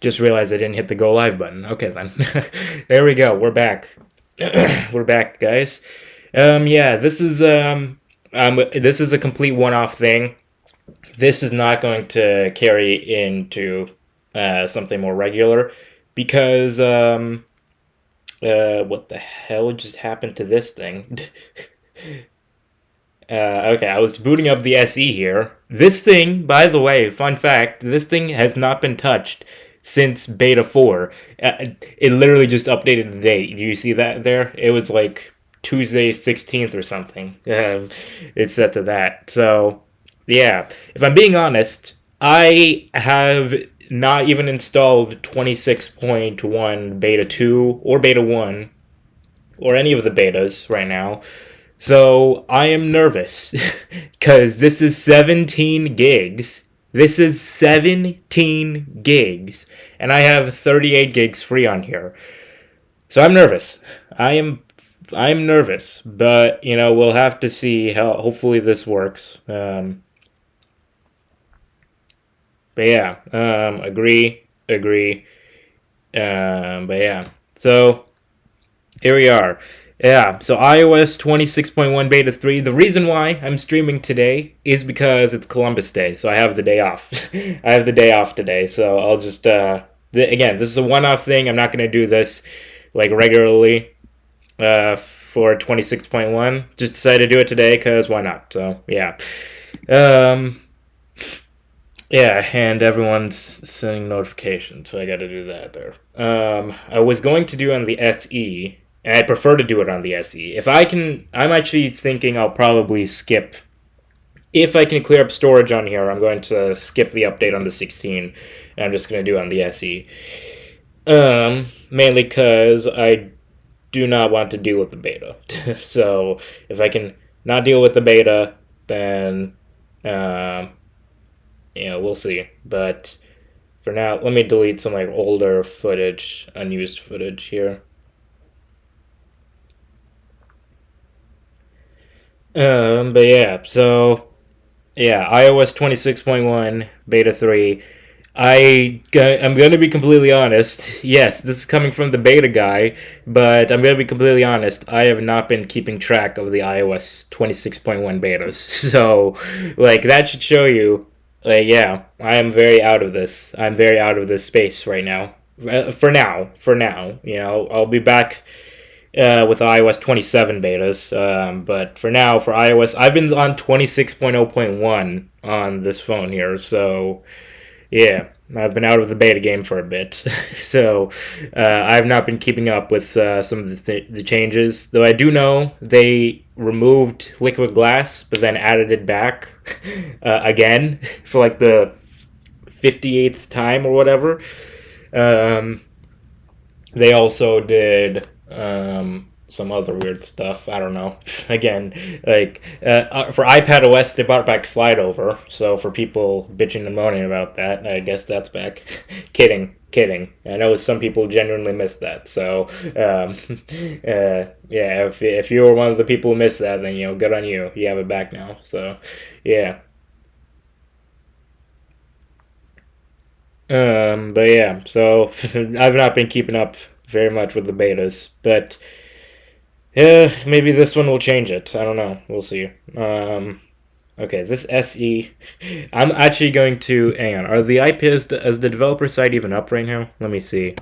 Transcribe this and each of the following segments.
just realized I didn't hit the go live button. Okay then. There we go. We're back. We're back, guys. Yeah, this is a complete one-off thing. This is not going to carry into something more regular because what the hell just happened to this thing? Okay, I was booting up the SE here. This thing, by the way, fun fact, this thing has not been touched since beta 4. It literally just updated the date. Do you see that there? It was like Tuesday 16th or something. It's set to that. So, yeah. If I'm being honest, I have not even installed 26.1 beta 2 or beta 1 or any of the betas right now. So I am nervous because this is 17 gigs. This is 17 gigs, and I have 38 gigs free on here. So I'm nervous. I'm nervous, but we'll have to see how. Hopefully this works. But yeah, agree. But yeah, so here we are. Yeah, so iOS 26.1 Beta 3. The reason why I'm streaming today is because it's Columbus Day, so I have the day off. I have the day off today, so I'll just, again, this is a one-off thing. I'm not going to do this, like, regularly for 26.1. Just decided to do it today, because why not? So, yeah. Yeah, and everyone's sending notifications, so I got to do that there. I was going to do on the SE, and I prefer to do it on the SE. If I can, I'm actually thinking I'll probably skip. If I can clear up storage on here, I'm going to skip the update on the 16, and I'm just going to do it on the SE. Mainly because I do not want to deal with the beta. So if I can not deal with the beta, then we'll see. But for now, let me delete some like older footage, unused footage here. But yeah, so yeah, iOS 26.1 beta 3. I'm going to be completely honest. Yes, this is coming from the beta guy, but I'm going to be completely honest. I have not been keeping track of the iOS 26.1 betas. So, like, that should show you, like, yeah, I am very out of this. I'm very out of this space right now. For now. I'll be back with iOS 27 betas. But for now, for iOS, I've been on 26.0.1 on this phone here. So, yeah, I've been out of the beta game for a bit. So, I've not been keeping up with some of the changes. Though I do know they removed liquid glass, but then added it back again for like the 58th time or whatever. They also did some other weird stuff. I don't know. Again, like for iPadOS, they brought back slide over. So for people bitching and moaning about that, I guess that's back. Kidding. I know some people genuinely missed that. So yeah, if you were one of the people who missed that, then good on you. You have it back now. So yeah. But yeah, so I've not been keeping up very much with the betas, but maybe this one will change it. I don't know. We'll see. Okay, this SE, I'm actually going to, hang on, are the IPs, is the developer site even up right now? Let me see.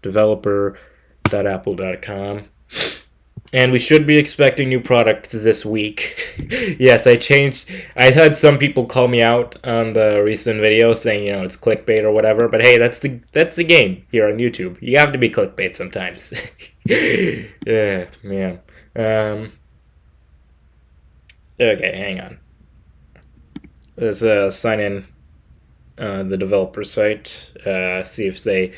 Developer.apple.com. And we should be expecting new products this week. Yes, I had some people call me out on the recent video saying, it's clickbait or whatever. But hey, that's the game here on YouTube. You have to be clickbait sometimes. Yeah. Okay, hang on. Let's sign in the developer site. See if they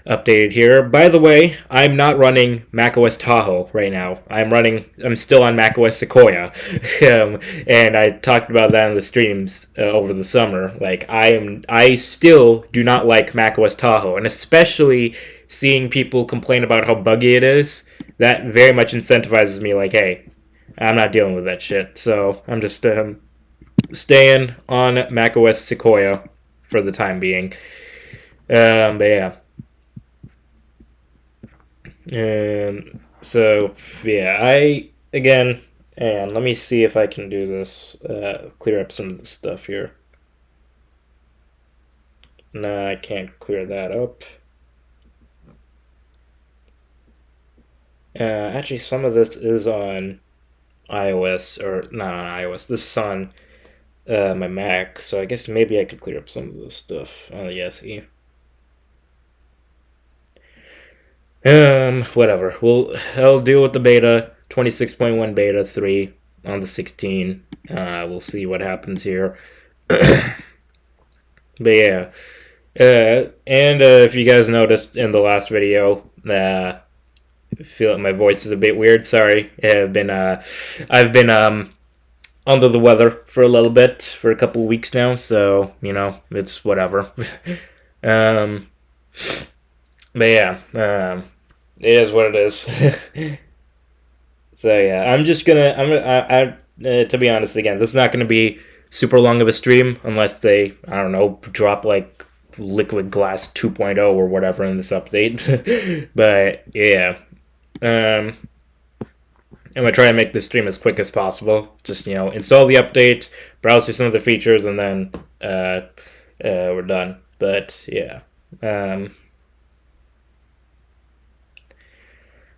updated here. By the way, I'm not running macOS Tahoe right now. I'm still on macOS Sequoia. And I talked about that in the streams over the summer. Like, I still do not like macOS Tahoe, and especially seeing people complain about how buggy it is, that very much incentivizes me, like, hey, I'm not dealing with that shit. So I'm just staying on macOS Sequoia for the time being. But yeah. So yeah, I again, and let me see if I can do this. Clear up some of the stuff here. No, I can't clear that up. Actually, some of this is on iOS, or not on iOS. This is on my Mac, so I guess maybe I could clear up some of this stuff on the SE. Whatever. I'll deal with the beta 26.1 beta 3 on the 16. We'll see what happens here. But yeah, and if you guys noticed in the last video, I feel like my voice is a bit weird. Sorry, I've been under the weather for a little bit for a couple of weeks now, so it's whatever. um, but yeah, it is what it is. So yeah, to be honest, again, this is not gonna be super long of a stream unless they, I don't know, drop like liquid glass 2.0 or whatever in this update. But yeah, I'm gonna try and make this stream as quick as possible. Just install the update, browse through some of the features, and then we're done. But yeah, so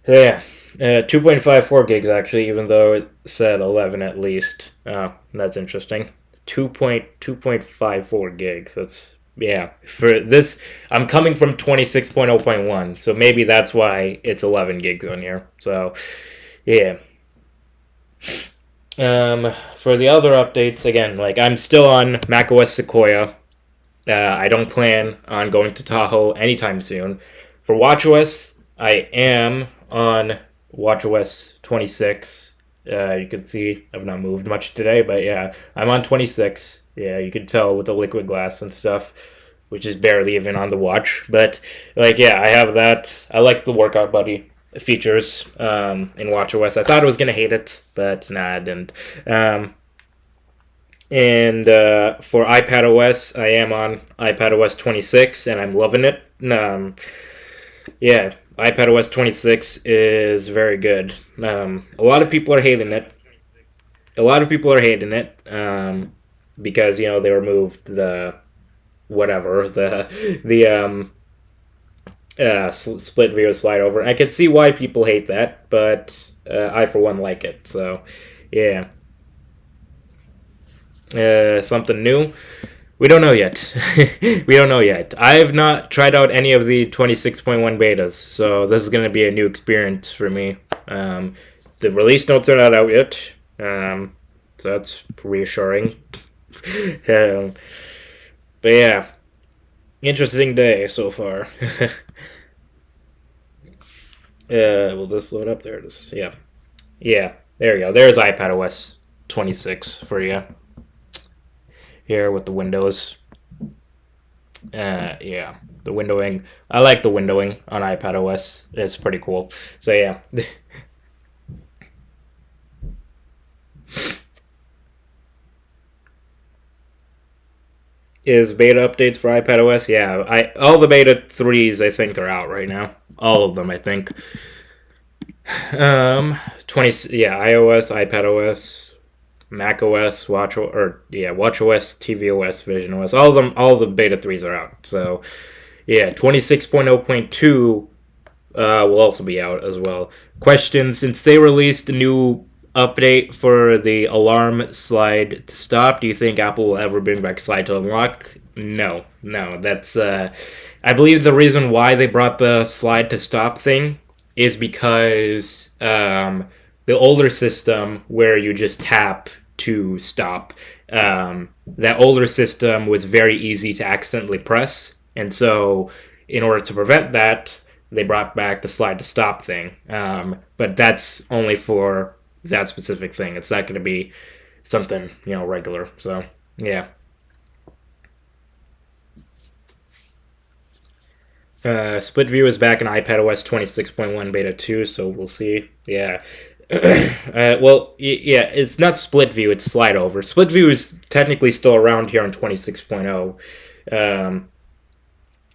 yeah, 2.54 gigs actually, even though it said 11 at least. Oh, that's interesting. 2.54 gigs. That's, yeah. For this, I'm coming from 26.0.1, so maybe that's why it's 11 gigs on here. So yeah. For the other updates, again, like I'm still on macOS Sequoia. I don't plan on going to Tahoe anytime soon. For watchOS, I am on watchOS 26. You can see I've not moved much today, but yeah, I'm on 26. Yeah, you can tell with the liquid glass and stuff, which is barely even on the watch. But like, yeah, I have that. I like the Workout Buddy features in watchOS. I thought I was gonna hate it, but nah, I didn't. And for iPadOS, I am on iPadOS 26, and I'm loving it. Yeah, iPadOS 26 is very good. A lot of people are hating it. A lot of people are hating it because they removed the whatever the split view slide over. I can see why people hate that, but I for one like it. So yeah. Something new. We don't know yet. We don't know yet. I've not tried out any of the 26.1 betas, so this is going to be a new experience for me. The release notes are not out yet, so that's reassuring. But yeah, interesting day so far. Will this load up? There it is. Yeah. Yeah, there you go. There's iPadOS 26 for you. Here with the windows. Yeah, the windowing. I like the windowing on iPadOS. It's pretty cool. So yeah. Is beta updates for iPadOS? Yeah, all the beta 3s I think are out right now. All of them, I think. 20 iOS, iPadOS, macOS, watchOS, tvOS, visionOS, all of them, all the beta 3s are out. So, yeah, 26.0.2 will also be out as well. Question: since they released a new update for the alarm slide to stop, do you think Apple will ever bring back slide to unlock? No. That's I believe the reason why they brought the slide to stop thing is because the older system where you just tap to stop, that older system was very easy to accidentally press. And so in order to prevent that, they brought back the slide to stop thing. But that's only for that specific thing. It's not going to be something, regular. So, yeah. Split view is back in iPadOS 26.1 beta 2, so we'll see. Yeah. Yeah, it's not split view, it's slide over. Split view is technically still around here on 26.0.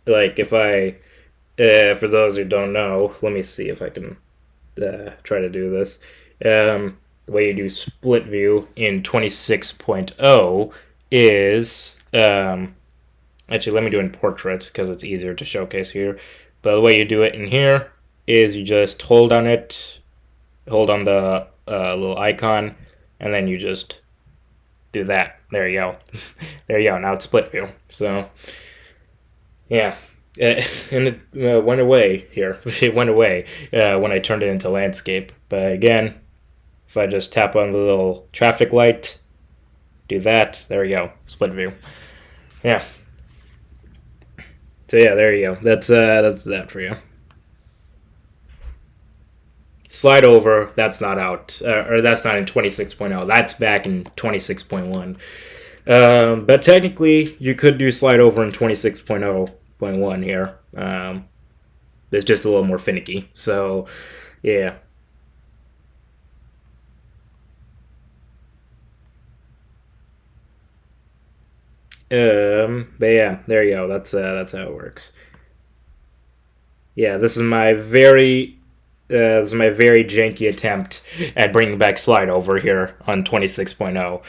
Like, if I For those who don't know, let me see if I can try to do this. The way you do split view in 26.0 is actually, let me do it in portrait because it's easier to showcase here. But the way you do it in here is you just hold on it, hold on the little icon, and then you just do that. There you go. There you go. Now it's split view. So, yeah. And it went away here. It went away when I turned it into landscape. But again, if I just tap on the little traffic light, do that, there you go. Split view. Yeah. So yeah, there you go. That's that for you. Slide over, that's not out, or that's not in 26.0. That's back in 26.1. But technically, you could do slide over in 26.0.1 here. It's just a little more finicky. So, yeah. But yeah, there you go. That's how it works. Yeah, this is my very janky attempt at bringing back slide over here on 26.0.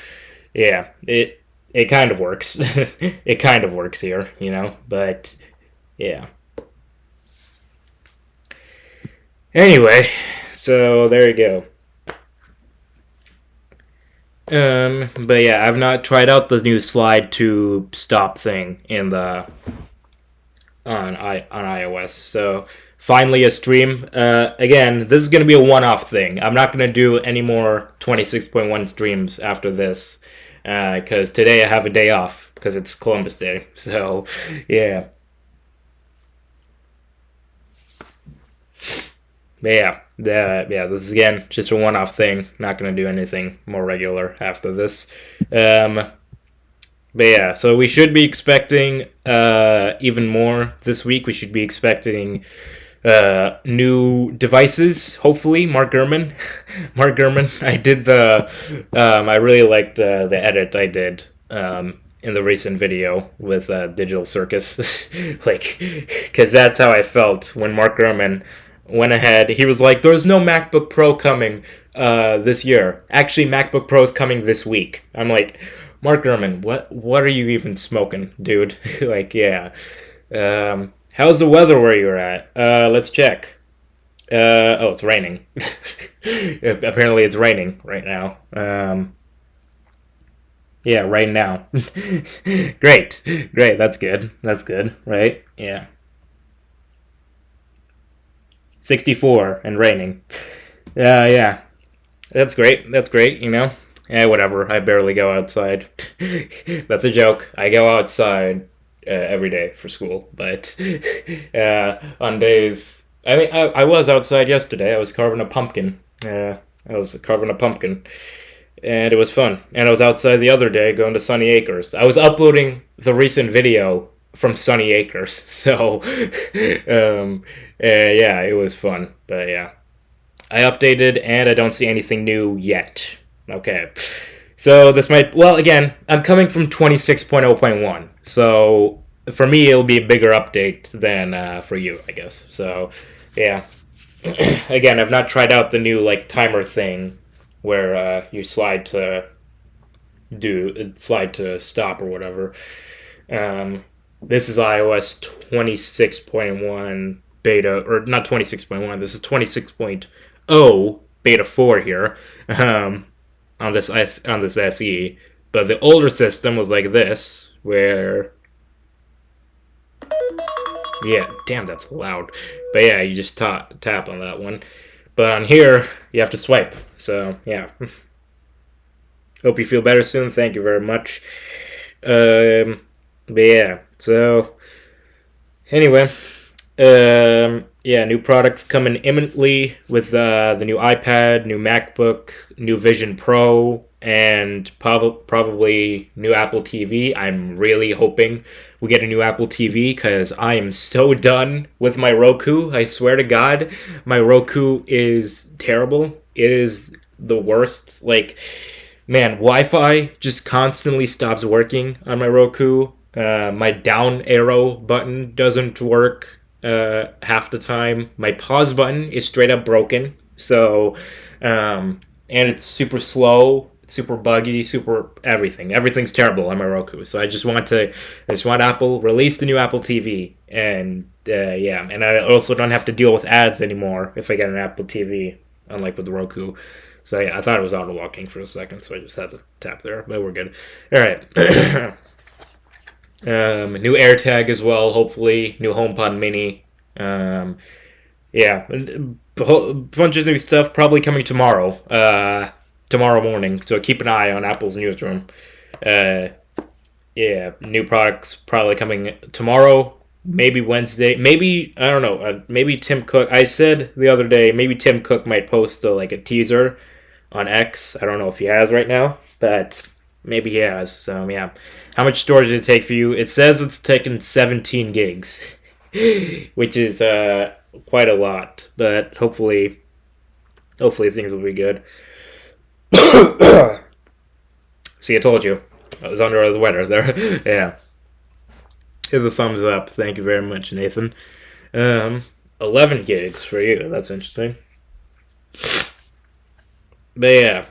Yeah, it kind of works. It kind of works here, but yeah. Anyway, so there you go. But yeah, I've not tried out the new slide to stop thing in the on iOS. So finally a stream. Again, this is gonna be a one-off thing. I'm not gonna do any more 26.1 streams after this, because today I have a day off because it's Columbus Day. So yeah. But this is again just a one-off thing. Not gonna do anything more regular after this. But yeah, so we should be expecting even more this week. We should be expecting new devices. Hopefully, Mark Gurman. Mark Gurman. I did the. I really liked the edit I did in the recent video with Digital Circus, like, because that's how I felt when Mark Gurman went ahead. He was like, "There's no MacBook Pro coming this year. Actually, MacBook Pro is coming this week." I'm like, Mark Gurman, what are you even smoking, dude? Like, yeah. How's the weather where you're at? Let's check. Oh, it's raining. Apparently, it's raining right now. Yeah, right now. Great. That's good. That's good, right? Yeah. 64 and raining. Yeah. That's great. Yeah, whatever. I barely go outside. That's a joke. I go outside every day for school, but on days. I mean, I was outside yesterday. I was carving a pumpkin. I was carving a pumpkin, and it was fun. And I was outside the other day going to Sunny Acres. I was uploading the recent video from Sunny Acres, so yeah, it was fun. But yeah, I updated, and I don't see anything new yet. Okay. So this might, well, again, I'm coming from 26.0.1. So for me, it'll be a bigger update than for you, I guess. So, yeah. Again, I've not tried out the new, like, timer thing where you slide to stop or whatever. This is iOS 26.1 beta, or not 26.1, this is 26.0 beta 4 here. On this SE, but the older system was like this, where, yeah, damn, that's loud. But yeah, you just tap on that one. But on here, you have to swipe. So yeah. Hope you feel better soon. Thank you very much. But yeah, so anyway, yeah, new products coming imminently with the new iPad, new MacBook, new Vision Pro, and probably new Apple TV. I'm really hoping we get a new Apple TV because I am so done with my Roku. I swear to God, my Roku is terrible. It is the worst. Like, man, Wi-Fi just constantly stops working on my Roku. My down arrow button doesn't work. half the time. My pause button is straight up broken. So, and it's super slow, super buggy, super everything. Everything's terrible on my Roku. So I just want Apple release the new Apple TV, and yeah, and I also don't have to deal with ads anymore if I get an Apple TV, unlike with the Roku. So yeah, I thought it was auto locking for a second, so I just had to tap there, but we're good. All right. New AirTag as well, hopefully. New HomePod Mini. Yeah, a bunch of new stuff probably coming tomorrow. Tomorrow morning. So keep an eye on Apple's newsroom. Yeah, new products probably coming tomorrow. Maybe Wednesday. Maybe I don't know. Maybe Tim Cook. I said the other day maybe Tim Cook might post like a teaser on X. I don't know if he has right now, but maybe he has. So yeah. How much storage did it take for you? It says it's taken 17 gigs, which is quite a lot. But hopefully things will be good. See, I told you. I was under the weather there. Yeah. Give the thumbs up. Thank you very much, Nathan. 11 gigs for you. That's interesting. But yeah.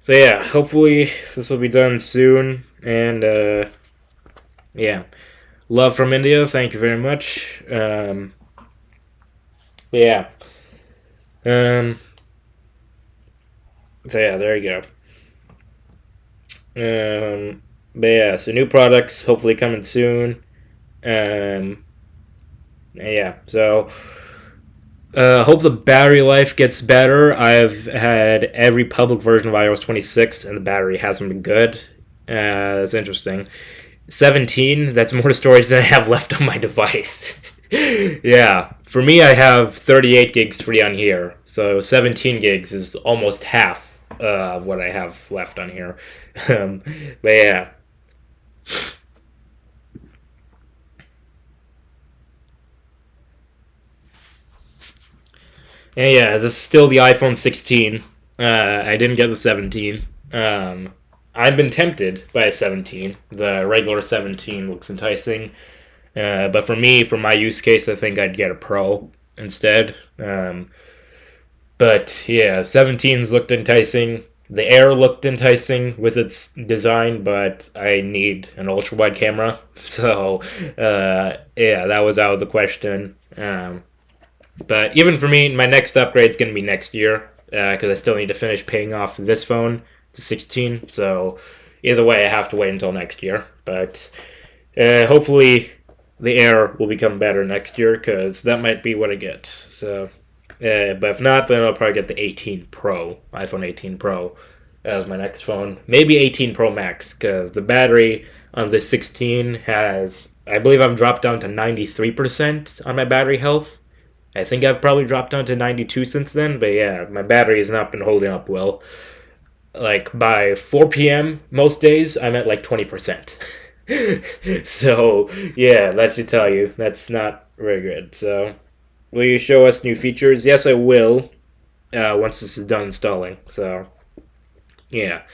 So yeah, hopefully this will be done soon. And yeah. Love from India. Thank you very much. Yeah. So yeah, there you go. But yeah, so new products hopefully coming soon. Yeah, so hope the battery life gets better. I've had every public version of iOS 26 and the battery hasn't been good. It's interesting. 17, that's more storage than I have left on my device. Yeah, for me, I have 38 gigs free on here, so 17 gigs is almost half of what I have left on here. But yeah. And yeah, this is still the iPhone 16. I didn't get the 17. I've been tempted by a 17. The regular 17 looks enticing. But for me, for my use case, I think I'd get a Pro instead. But yeah, 17s looked enticing. The Air looked enticing with its design, but I need an ultra wide camera. So yeah, that was out of the question. But even for me, my next upgrade is going to be next year because I still need to finish paying off this phone, the 16. So either way, I have to wait until next year. But hopefully the Air will become better next year because that might be what I get. So, but if not, then I'll probably get the 18 Pro, iPhone 18 Pro, as my next phone. Maybe 18 Pro Max because the battery on the 16 has, I believe I've dropped down to 93% on my battery health. I think I've probably dropped down to 92 since then, but yeah, my battery has not been holding up well. Like by 4 p.m. most days, I'm at like 20%. So, yeah, that should tell you. That's not very good. So, will you show us new features? Yes, I will, once this is done installing. So, yeah.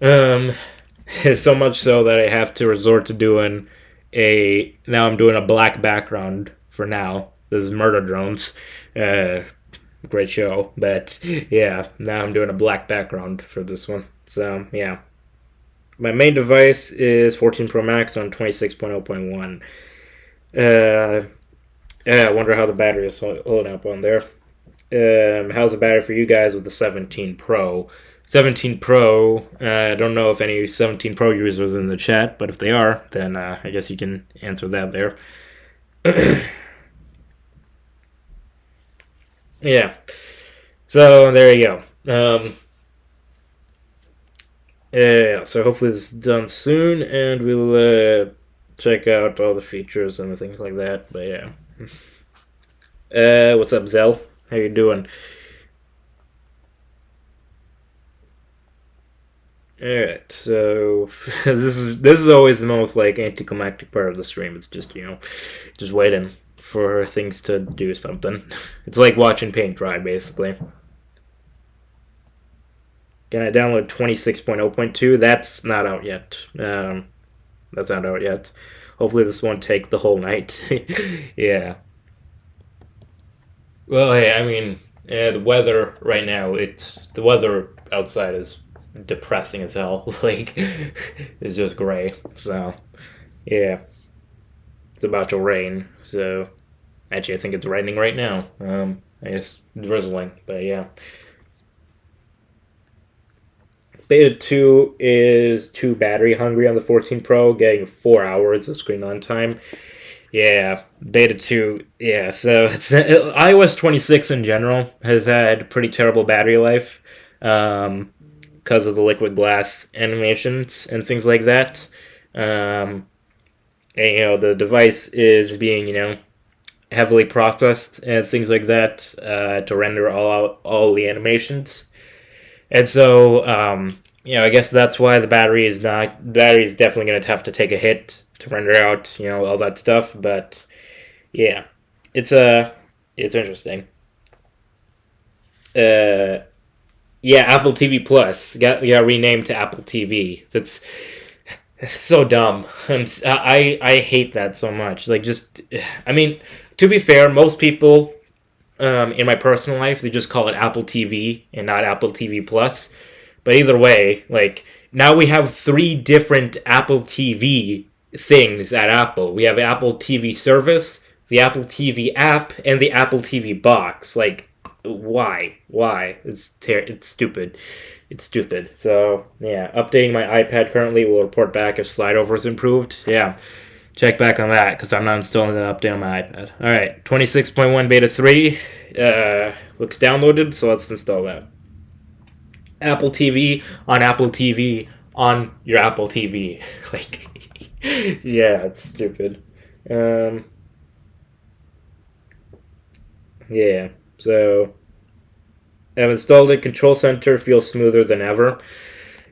So much so that I have to resort to doing now I'm doing a black background for now. This is Murder Drones. Great show. But, yeah, now I'm doing a black background for this one. So, yeah. My main device is 14 Pro Max on 26.0.1. I wonder how the battery is holding up on there. How's the battery for you guys with the 17 Pro? 17 Pro, I don't know if any 17 Pro users in the chat, but if they are, then I guess you can answer that there. Yeah. So, there you go. Yeah, so hopefully this is done soon, and we'll check out all the features and things like that. But yeah, what's up, Zell? How you doing? All right, so this is always the most like anticlimactic part of the stream. It's just just waiting for things to do something. It's like watching paint dry, basically. Can I download 26.0.2? That's not out yet. That That's not out yet. Hopefully this won't take the whole night. Yeah. Well, hey, I mean, the weather right now, the weather outside is depressing as hell. Like, it's just gray. So, yeah, it's about to rain. So, actually, I think it's raining right now. I guess drizzling, but yeah. Beta 2 is too battery hungry on the 14 Pro, getting 4 hours of screen on time. Yeah, Beta 2, yeah, so it's iOS 26 in general has had pretty terrible battery life because of the liquid glass animations and things like that. Um, and, the device is being, heavily processed and things like that to render all the animations. And so, I guess that's why the battery is definitely going to have to take a hit to render out, all that stuff. But yeah, it's interesting. Uh, yeah, Apple TV Plus got renamed to Apple TV. That's so dumb. I hate that so much. Like, just, I mean, to be fair, most people in my personal life, they just call it Apple TV and not Apple TV Plus. But either way, like, now we have 3 different Apple TV things at Apple. We have Apple TV service, the Apple TV app, and the Apple TV box. Like, why? Why? It's stupid. It's stupid. So, yeah, updating my iPad currently will report back if slide over is improved. Yeah, check back on that because I'm not installing an update on my iPad. All right, 26.1 Beta 3 looks downloaded, so let's install that. Apple TV on your Apple TV. Like, yeah, it's stupid. Yeah, so I've installed it. Control Center feels smoother than ever.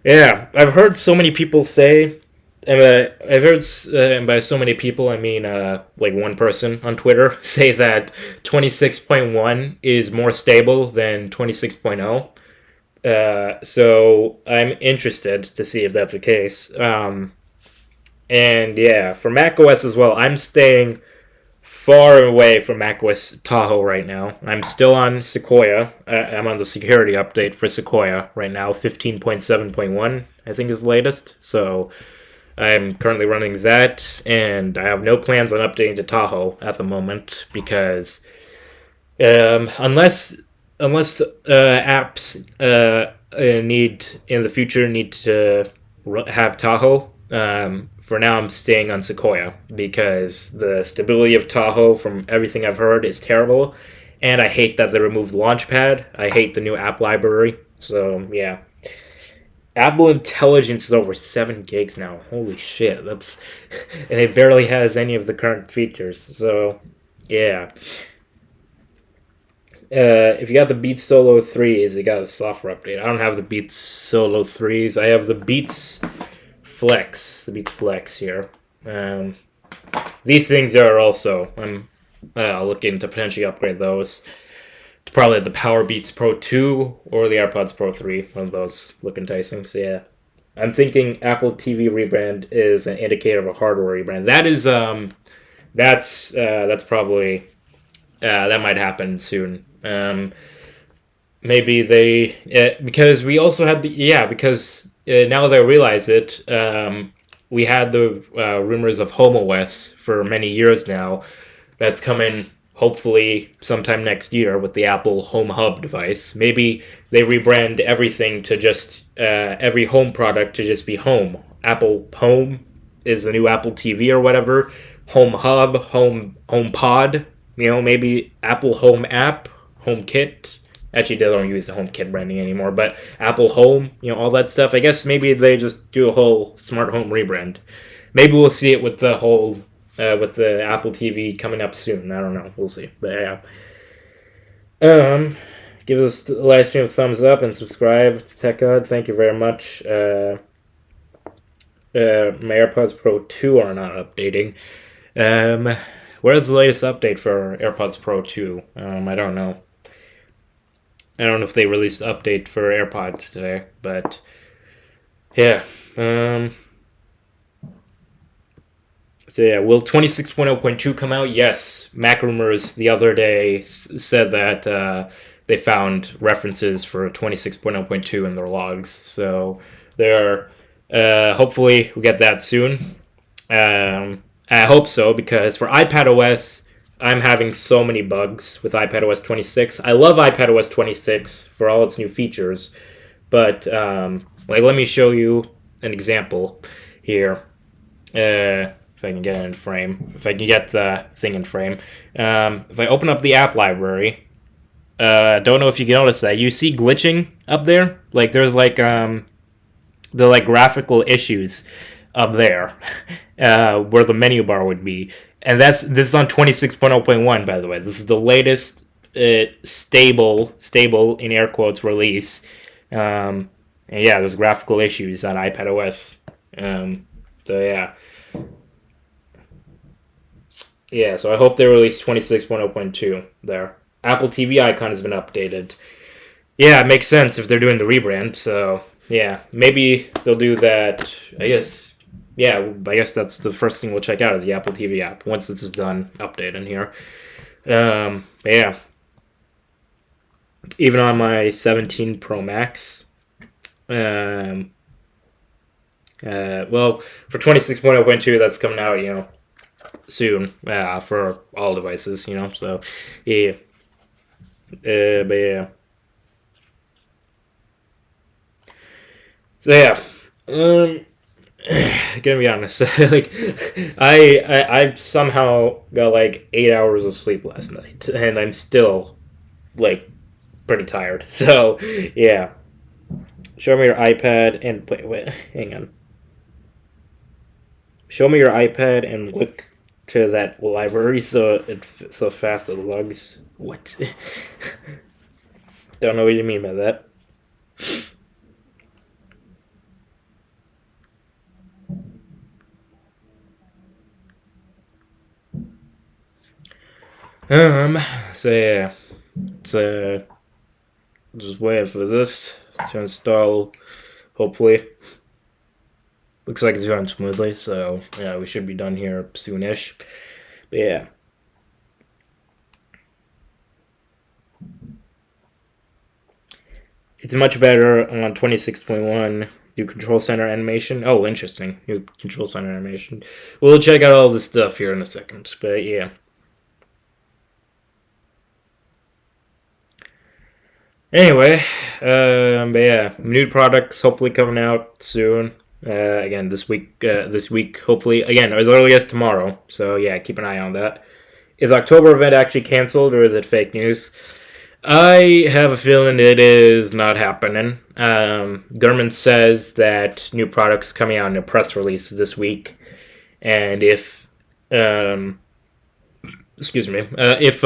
Yeah, I've heard so many people say, and I've heard, and by so many people, I mean like one person on Twitter, say that 26.1 is more stable than 26.0. So I'm interested to see if that's the case. And yeah, for macOS as well, I'm staying far away from macOS Tahoe right now. I'm still on Sequoia. I'm on the security update for Sequoia right now. 15.7.1, I think, is the latest. So I'm currently running that, and I have no plans on updating to Tahoe at the moment because unless apps in the future need to have Tahoe. For now, I'm staying on Sequoia because the stability of Tahoe, from everything I've heard, is terrible, and I hate that they removed Launchpad. I hate the new app library. So yeah, Apple Intelligence is over 7 gigs now. Holy shit, that's and it barely has any of the current features. So yeah. If you got the Beats Solo 3s, you got a software update. I don't have the Beats Solo 3s. I have the Beats Flex here. These things are also, I'm looking to potentially upgrade those to probably the Power Beats Pro 2 or the AirPods Pro 3. One of those look enticing. So yeah, I'm thinking Apple TV rebrand is an indicator of a hardware rebrand. That is, that's probably, that might happen soon. Maybe they, because we also had because now that I realize it, we had the rumors of HomeOS for many years now. That's coming hopefully sometime next year with the Apple Home Hub device. Maybe they rebrand everything to just every home product to just be Home. Apple Home is the new Apple TV or whatever. Home Hub, Home Pod. Maybe Apple Home App, HomeKit. Actually, they don't use the HomeKit branding anymore, but Apple Home, all that stuff. I guess maybe they just do a whole smart home rebrand. Maybe we'll see it with the whole, with the Apple TV coming up soon. I don't know. We'll see. But yeah. Give us the live stream a thumbs up and subscribe to TechGod. Thank you very much. My AirPods Pro 2 are not updating. Where's the latest update for AirPods Pro 2? I don't know. I don't know if they released an update for AirPods today, but yeah. So yeah, will 26.0.2 come out? Yes. Mac Rumors the other day said that they found references for 26.0.2 in their logs. So they're hopefully we get that soon. I hope so because for iPadOS, I'm having so many bugs with iPadOS 26. I love iPadOS 26 for all its new features, but like let me show you an example here. If I can get it in frame, if I can get the thing in frame. If I open up the app library, don't know if you can notice that you see glitching up there. Like there's like the like graphical issues up there where the menu bar would be, and this is on 26.0.1 by the way. This is the latest stable in air quotes release. And yeah, there's graphical issues on iPadOS. So yeah, so I hope they release 26.0.2 there. Apple TV icon has been updated. Yeah, it makes sense if they're doing the rebrand. So yeah, maybe they'll do that. I guess. Yeah, I guess that's the first thing we'll check out is the Apple TV app once this is done updating here. Yeah, even on my 17 Pro Max. Well, for 26.0.2, that's coming out, soon for all devices, so yeah. But yeah. So yeah. Gonna be honest, like I somehow got like 8 hours of sleep last night, and I'm still like pretty tired. So yeah, show me your iPad and wait, hang on. Show me your iPad and look to that library so fast it logs. What? Don't know what you mean by that. So yeah, it's just waiting for this to install. Hopefully, looks like it's going smoothly. So yeah, we should be done here soonish. But yeah. It's much better on 26.1. New control center animation. Oh, interesting. New control center animation. We'll check out all this stuff here in a second. But yeah. Anyway, but yeah, new products hopefully coming out soon. Again, this week, hopefully, again, as early as tomorrow. So yeah, keep an eye on that. Is October event actually canceled or is it fake news? I have a feeling it is not happening. Gurman says that new products coming out in a press release this week, and if excuse me, if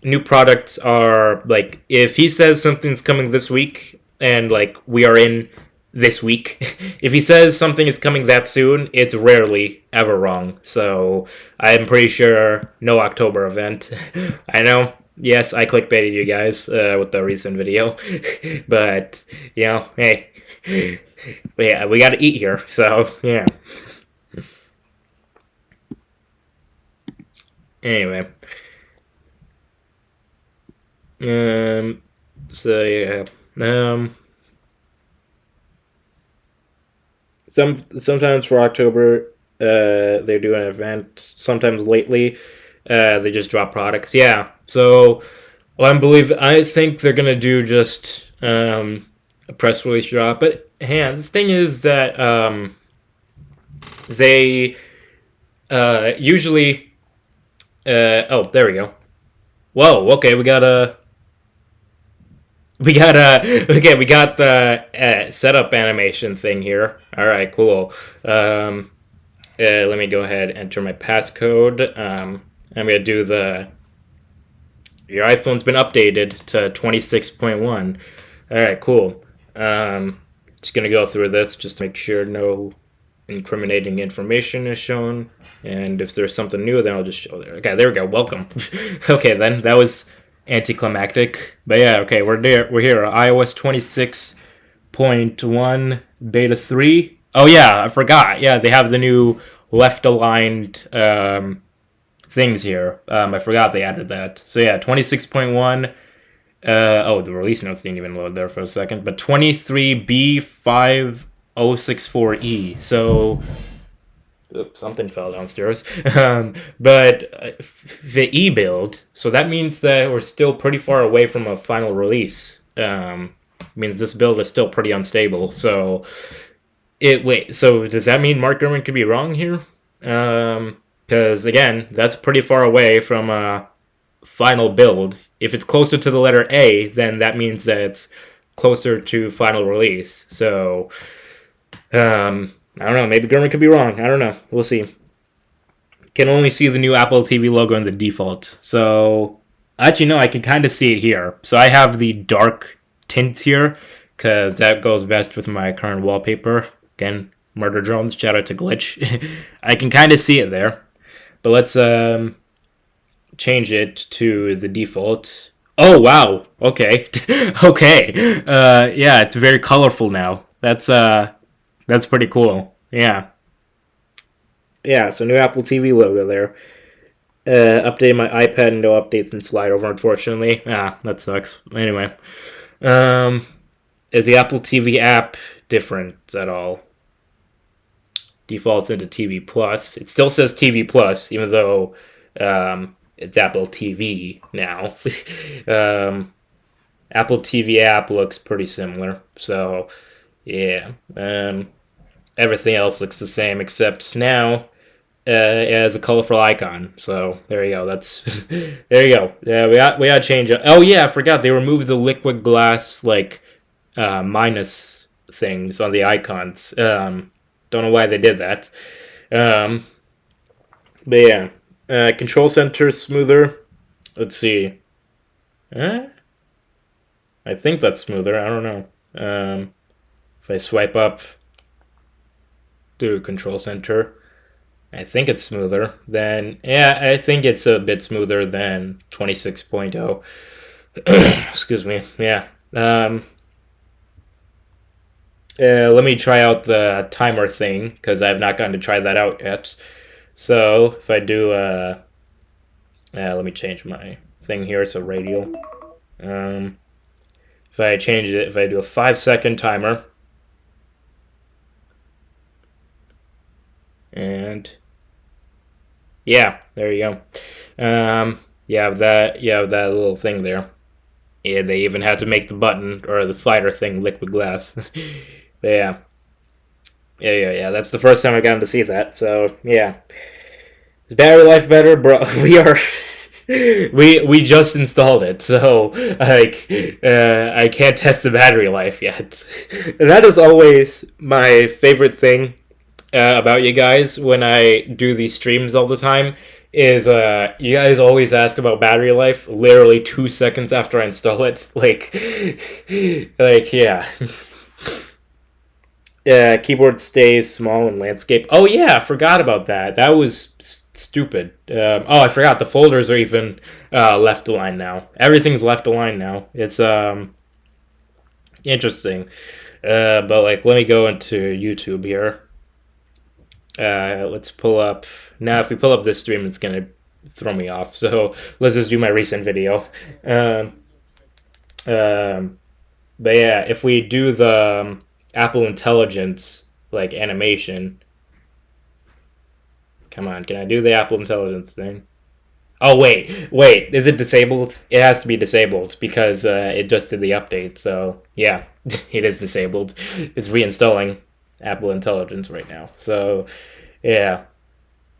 new products are like if he says something's coming this week and like we are in this week, if he says something is coming that soon, it's rarely ever wrong. So I'm pretty sure no October event. I know. Yes, I clickbaited you guys with the recent video, but hey, yeah, we got to eat here. So yeah. Anyway. So yeah. Sometimes for October, they do an event. Sometimes lately, they just drop products. Yeah. So, I think they're gonna do just a press release drop. But the thing is that they usually. Oh, there we go. Whoa. Okay, we got the setup animation thing here. All right, cool. Let me go ahead and enter my passcode. I'm gonna do your iPhone's been updated to 26.1. All right, cool. Just gonna go through this just to make sure no incriminating information is shown, and if there's something new, then I'll just show there. Okay, there we go. Welcome. Okay, then that was anticlimactic, but yeah, okay, we're there. We're here. iOS 26.1 beta 3. Oh yeah, I forgot. Yeah, they have the new left aligned things here. I forgot they added that. So yeah, 26.1. The release notes didn't even load there for a second. But 23B5064E. So, oops, something fell downstairs. But the E build. So that means that we're still pretty far away from a final release. Means this build is still pretty unstable. So, so does that mean Mark Gurman could be wrong here? Because again, that's pretty far away from a final build. If it's closer to the letter A, then that means that it's closer to final release. So, I don't know. Maybe Gurman could be wrong. I don't know. We'll see. Can only see the new Apple TV logo in the default. So, actually, no, I can kind of see it here. So I have the dark tint here, because that goes best with my current wallpaper. Again, Murder Drones, shout out to Glitch. I can kind of see it there. But let's change it to the default. Oh, wow. Okay. Okay. Yeah, it's very colorful now. That's pretty cool. Yeah. Yeah, so new Apple TV logo there. Updated my iPad, no updates in slide over, unfortunately. That sucks. Anyway. Is the Apple TV app different at all? Defaults into TV Plus. It still says TV Plus, even though it's Apple TV now. Apple TV app looks pretty similar. So, yeah. Everything else looks the same, except now it has a colorful icon. So, there you go. That's there you go. Yeah, we got to change it. Oh, yeah, I forgot. They removed the liquid glass, minus things on the icons. Don't know why they did that. But yeah. Control center smoother. Let's see. I think that's smoother. I don't know. If I swipe up to control center, I think it's smoother. Then, yeah, I think it's a bit smoother than 26.0. Excuse me. Yeah. Let me try out the timer thing, because I have not gotten to try that out yet. So, if I do, let me change my thing here to radial. If I change it, if I do a 5-second timer, and yeah, there you go. You have that little thing there. Yeah, they even had to make the button or the slider thing liquid glass. Yeah. That's the first time I've gotten to see that. So yeah, is battery life better, bro? We just installed it, so I can't test the battery life yet. And that is always my favorite thing about you guys when I do these streams all the time. Is you guys always ask about battery life literally 2 seconds after I install it. Yeah. Keyboard stays small in landscape. Oh yeah, I forgot about that. That was stupid. I forgot the folders are even left aligned now. Everything's left aligned now. It's interesting. But let me go into YouTube here. Let's pull up. Now, if we pull up this stream, it's gonna throw me off. So let's just do my recent video. But yeah, if we do the Apple Intelligence animation, come on, can I do the Apple Intelligence thing? Oh wait, is it disabled? It has to be disabled because it just did the update. So yeah, it is disabled. It's reinstalling Apple Intelligence right now. So yeah.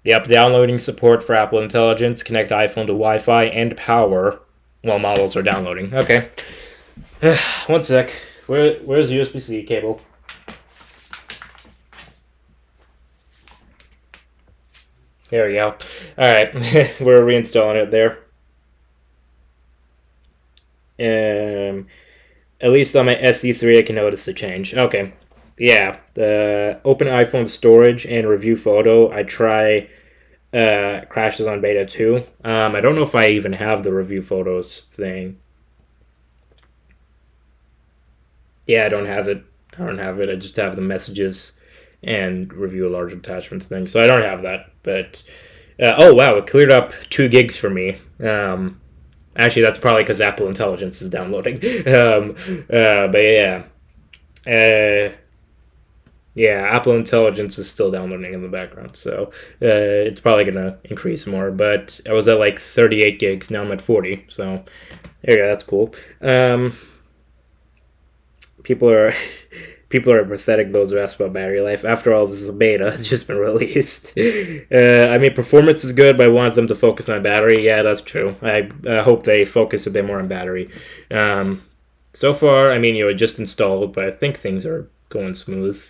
Yep, downloading support for Apple Intelligence. Connect iPhone to Wi-Fi and power while models are downloading. Okay. One sec. Where's the USB-C cable? There we go. Alright, we're reinstalling it there. At least on my SD3 I can notice the change. Okay. Yeah, the open iPhone storage and review photo. I try crashes on beta 2. I don't know if I even have the review photos thing. Yeah, I don't have it. I just have the messages and review a large attachments thing. So I don't have that. But oh wow, it cleared up 2 gigs for me. Actually, that's probably because Apple Intelligence is downloading. But yeah, uh, yeah, Apple Intelligence was still downloading in the background, so it's probably gonna increase more. But I was at like 38 gigs. Now I'm at 40. So yeah, that's cool. People are people are pathetic. Those who ask about battery life. After all, this is a beta. It's just been released. I mean, performance is good, but I want them to focus on battery. Yeah, that's true. I hope they focus a bit more on battery. So far, I mean, it just installed, but I think things are going smooth.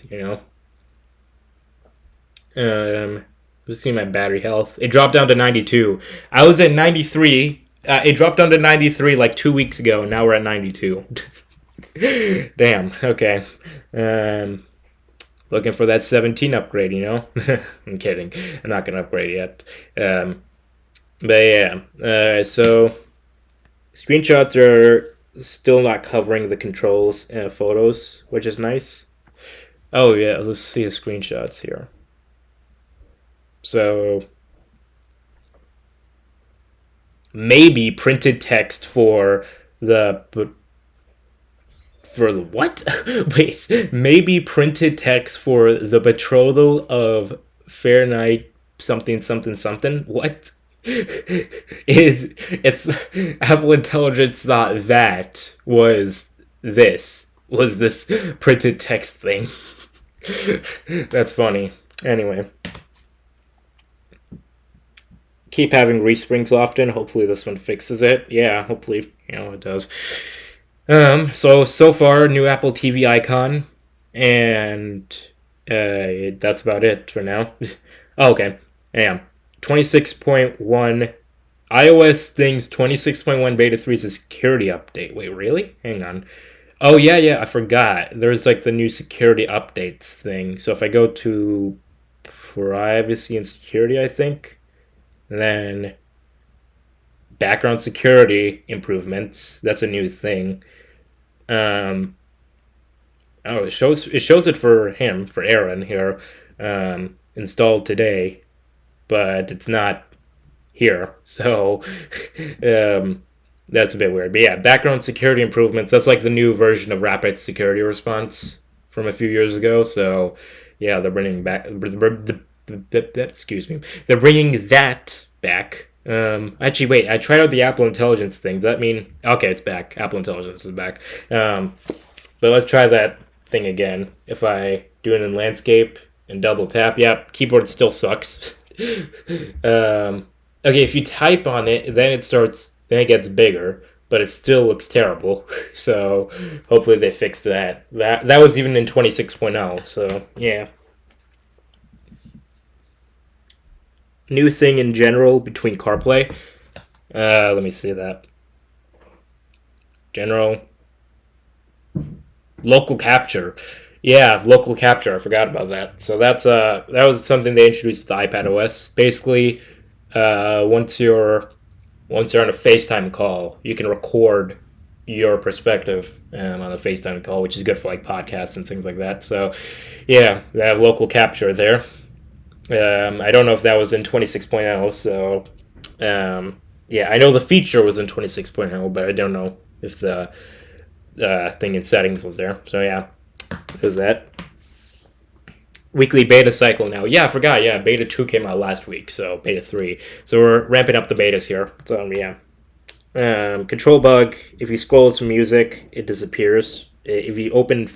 Let's see my battery health. It dropped down to 92. I was at 93. It dropped down to 93 like 2 weeks ago, and now we're at 92. Damn. Okay. Looking for that 17 upgrade, I'm kidding. I'm not going to upgrade yet. But yeah. So screenshots are still not covering the controls and photos, which is nice. Oh, yeah. Let's see the screenshots here. So maybe printed text for the what? Wait, maybe printed text for the betrothal of Fahrenheit something something something. What? If Apple Intelligence thought that was this printed text thing. That's funny. Anyway. Keep having resprings often. Hopefully this one fixes it. Yeah, hopefully, it does. So far, new Apple TV icon, and that's about it for now. Oh, okay. Yeah. 26.1 iOS things 26.1 beta 3 is a security update. Wait, really? Hang on. Oh, yeah, I forgot. There's like the new security updates thing. So if I go to privacy and security, I think, then background security improvements, that's a new thing. It shows it for Aaron here, installed today, but it's not here. So that's a bit weird. But yeah, background security improvements. That's like the new version of rapid security response from a few years ago. So yeah, they're bringing back. Excuse me. They're bringing that back. Actually, wait. I tried out the Apple Intelligence thing. Does that mean okay? It's back. Apple Intelligence is back. But let's try that thing again. If I do it in landscape and double tap, yep, keyboard still sucks. Okay, if you type on it, then it gets bigger, but it still looks terrible. So hopefully they fixed that. That was even in 26.0. So yeah. New thing in general between CarPlay. Let me see that. General. Local capture. Yeah, local capture. I forgot about that. So that was something they introduced with the iPadOS. Basically, once you're on a FaceTime call, you can record your perspective on a FaceTime call, which is good for like podcasts and things like that. So yeah, they have local capture there. I don't know if that was in 26.0, so yeah, I know the feature was in 26.0, but I don't know if the thing in settings was there. So yeah, there's that. Weekly beta cycle now. Yeah, I forgot. Yeah, beta 2 came out last week, so beta 3. So we're ramping up the betas here. So yeah. Control bug. If you scroll to music, it disappears. If you open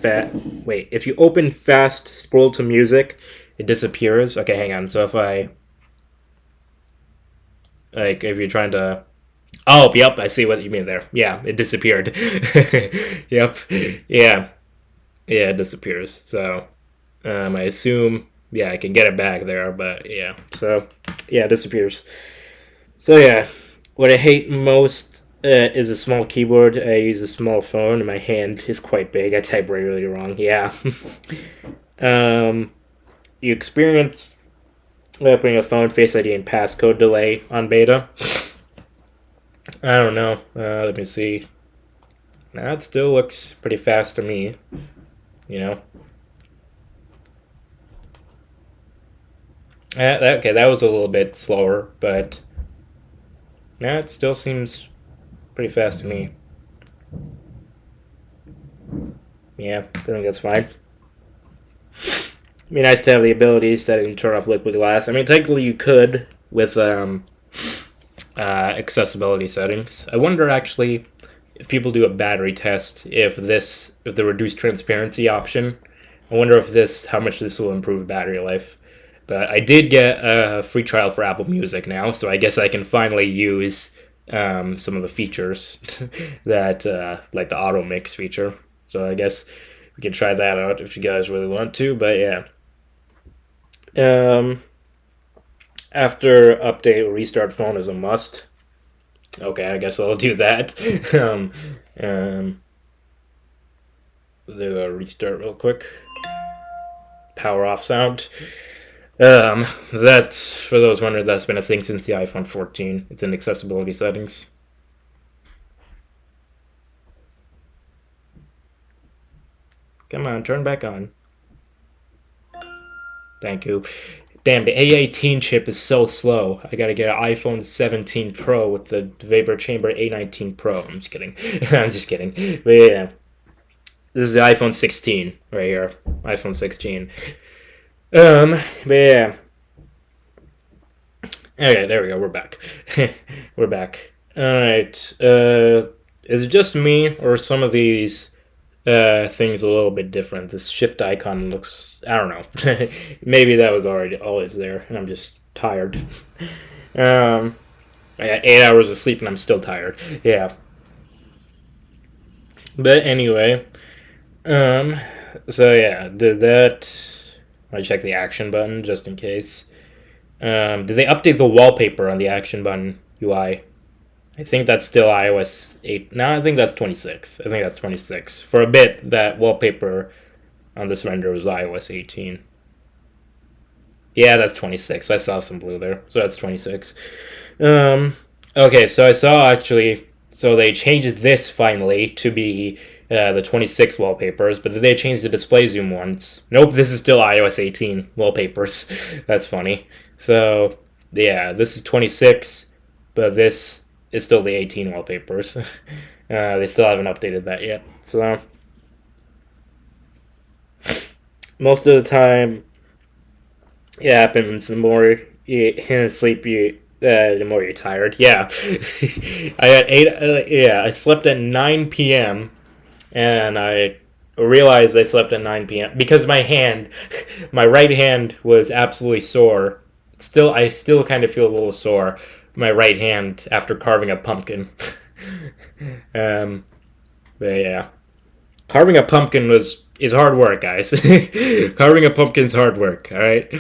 fast scroll to music, it disappears. Okay, hang on. So if you're trying to... Oh, yep, I see what you mean there. Yeah, it disappeared. Yep. Yeah, it disappears. So I assume, yeah, I can get it back there, but yeah. So, yeah, it disappears. So, yeah, what I hate most is a small keyboard. I use a small phone, and my hand is quite big. I type regularly wrong. Yeah. You experience opening a phone, Face ID, and passcode delay on beta. I don't know. Let me see. That still looks pretty fast to me. Okay, that was a little bit slower, but no, it still seems pretty fast to me. Yeah, I think that's fine. It'd be nice to have the ability to turn off liquid glass. I mean, technically you could with accessibility settings. I wonder actually if people do a battery test, if the reduced transparency option, I wonder if how much this will improve battery life. But I did get a free trial for Apple Music now, so I guess I can finally use some of the features that, like the auto mix feature. So I guess we can try that out if you guys really want to. But yeah, after update restart phone is a must. Okay, I guess I'll do that. Um, do a restart real quick. Power off sound. That's, for those wondering, that's been a thing since the iPhone 14. It's in accessibility settings. Come on, turn back on. Thank you. Damn, the A18 chip is so slow. I gotta get an iPhone 17 Pro with the Vapor Chamber A19 Pro. I'm just kidding. I'm just kidding. But yeah, this is the iPhone 16 right here. iPhone 16. But yeah. Okay, there we go. We're back. We're back. All right. Is it just me, or some of these things a little bit different? This shift icon looks, I don't know. Maybe that was already always there, and I'm just tired. I got 8 hours of sleep, and I'm still tired. Yeah. But anyway, so yeah, did that. I check the action button just in case. Did they update the wallpaper on the action button UI? I think that's still iOS 8. No, I think that's 26. I think that's 26. For a bit, that wallpaper on this render was iOS 18. Yeah, that's 26. I saw some blue there. So that's 26. Okay, so I saw actually... So they changed this finally to be the 26 wallpapers, but they changed the display zoom ones. Nope, this is still iOS 18 wallpapers. That's funny. So, yeah, this is 26, but this is still the 18 wallpapers. They still haven't updated that yet. So, most of the time, it happens the more you sleep, the more you're tired. Yeah. I had I slept at 9 p.m., and I realized I slept at 9 p.m. because my right hand was absolutely sore. I still kind of feel a little sore. My right hand after carving a pumpkin. But yeah, carving a pumpkin is hard work, guys. Carving a pumpkin's hard work. All right.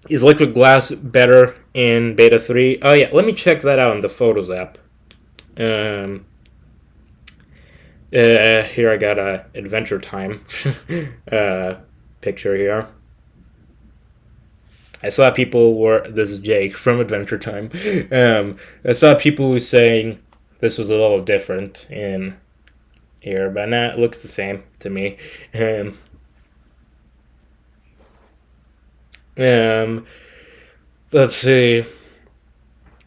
Is liquid glass better in beta 3? Oh yeah, let me check that out in the Photos app. Here I got a Adventure Time picture here. I saw this is Jake from Adventure Time. I saw people who saying this was a little different in here, but nah, it looks the same to me. Let's see.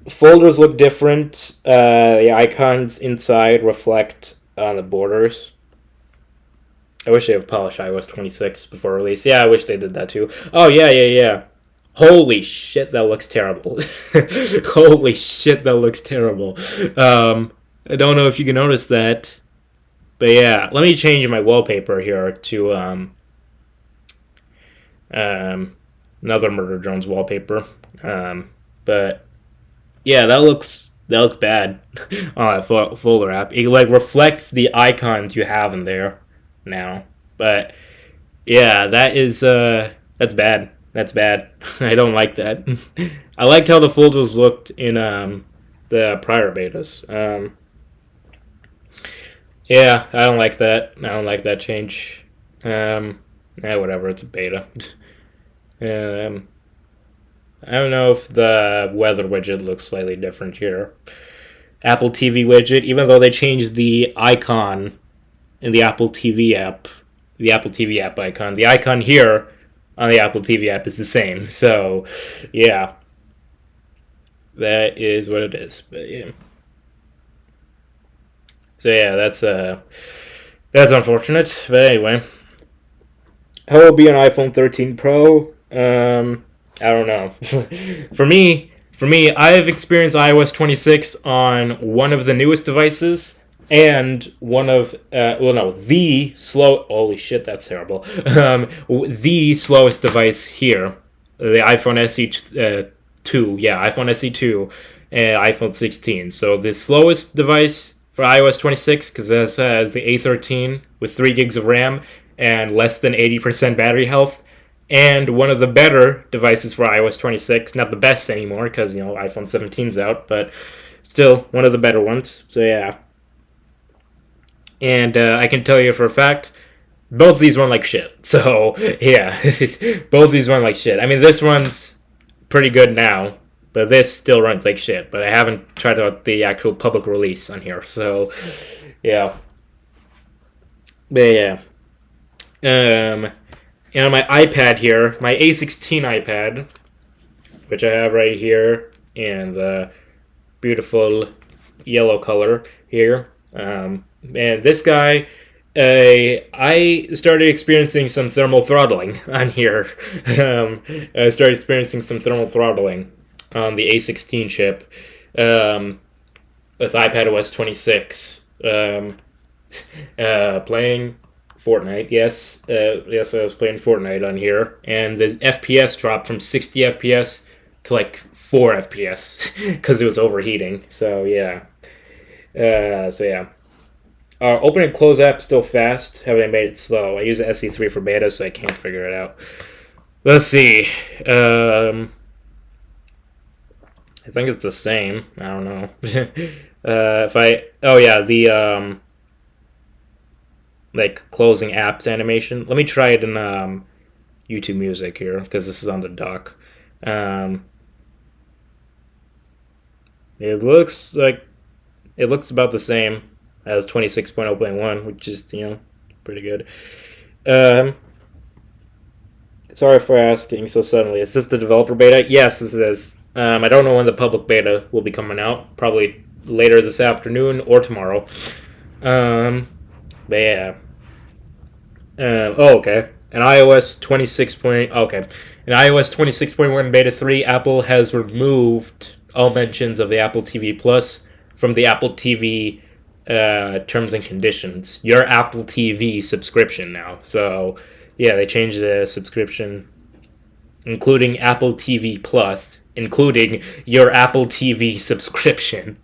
Folders look different. The icons inside reflect on the borders. I wish they would polish iOS 26 before release. Yeah, I wish they did that too. Oh, yeah. Holy shit, that looks terrible. Holy shit, that looks terrible. I don't know if you can notice that. But yeah, let me change my wallpaper here to another Murder Drones wallpaper. But yeah, that looks bad on that folder app. It like reflects the icons you have in there now. But yeah, that's bad. That's bad. I don't like that. I liked how the folders looked in the prior betas. Yeah, I don't like that. I don't like that change. Whatever. It's a beta. I don't know if the weather widget looks slightly different here. Apple TV widget, even though they changed the icon in the Apple TV app, the Apple TV app icon. The icon here on the Apple TV app is the same. So, yeah, that is what it is. But yeah, so yeah, that's unfortunate. But anyway, how will it be on iPhone 13 Pro? I don't know. For me, I've experienced iOS 26 on one of the newest devices and one of the slow. Holy shit, that's terrible. The slowest device here, the iPhone SE 2, yeah, iPhone SE 2 and iPhone 16. So the slowest device for iOS 26 because this has the A13 with 3 gigs of RAM and less than 80% battery health. And one of the better devices for iOS 26, not the best anymore because iPhone 17's out, but still one of the better ones. So yeah, and I can tell you for a fact, both these run like shit. So yeah, both these run like shit. I mean, this runs pretty good now, but this still runs like shit. But I haven't tried out the actual public release on here, so yeah. But yeah. And on my iPad here, my A16 iPad, which I have right here in the beautiful yellow color here. And this guy, I started experiencing some thermal throttling on here. I started experiencing some thermal throttling on the A16 chip with iPadOS 26. Playing Fortnite, yes. Yes, I was playing Fortnite on here. And the FPS dropped from 60 FPS to like 4 FPS because it was overheating. So, yeah. Open and close app still fast. Have they made it slow? I use the SE3 for beta, so I can't figure it out. Let's see. I think it's the same. I don't know. The like closing apps animation. Let me try it in YouTube Music here because this is on the dock. It looks about the same as 26.0.1, which is pretty good. Sorry for asking so suddenly. Is this the developer beta? Yes, this is. I don't know when the public beta will be coming out. Probably later this afternoon or tomorrow. But yeah. Okay. In iOS 26.1 beta 3, Apple has removed all mentions of the Apple TV Plus from the Apple TV terms and conditions. Your Apple TV subscription now. So, yeah, they changed the subscription, including Apple TV Plus, including your Apple TV subscription.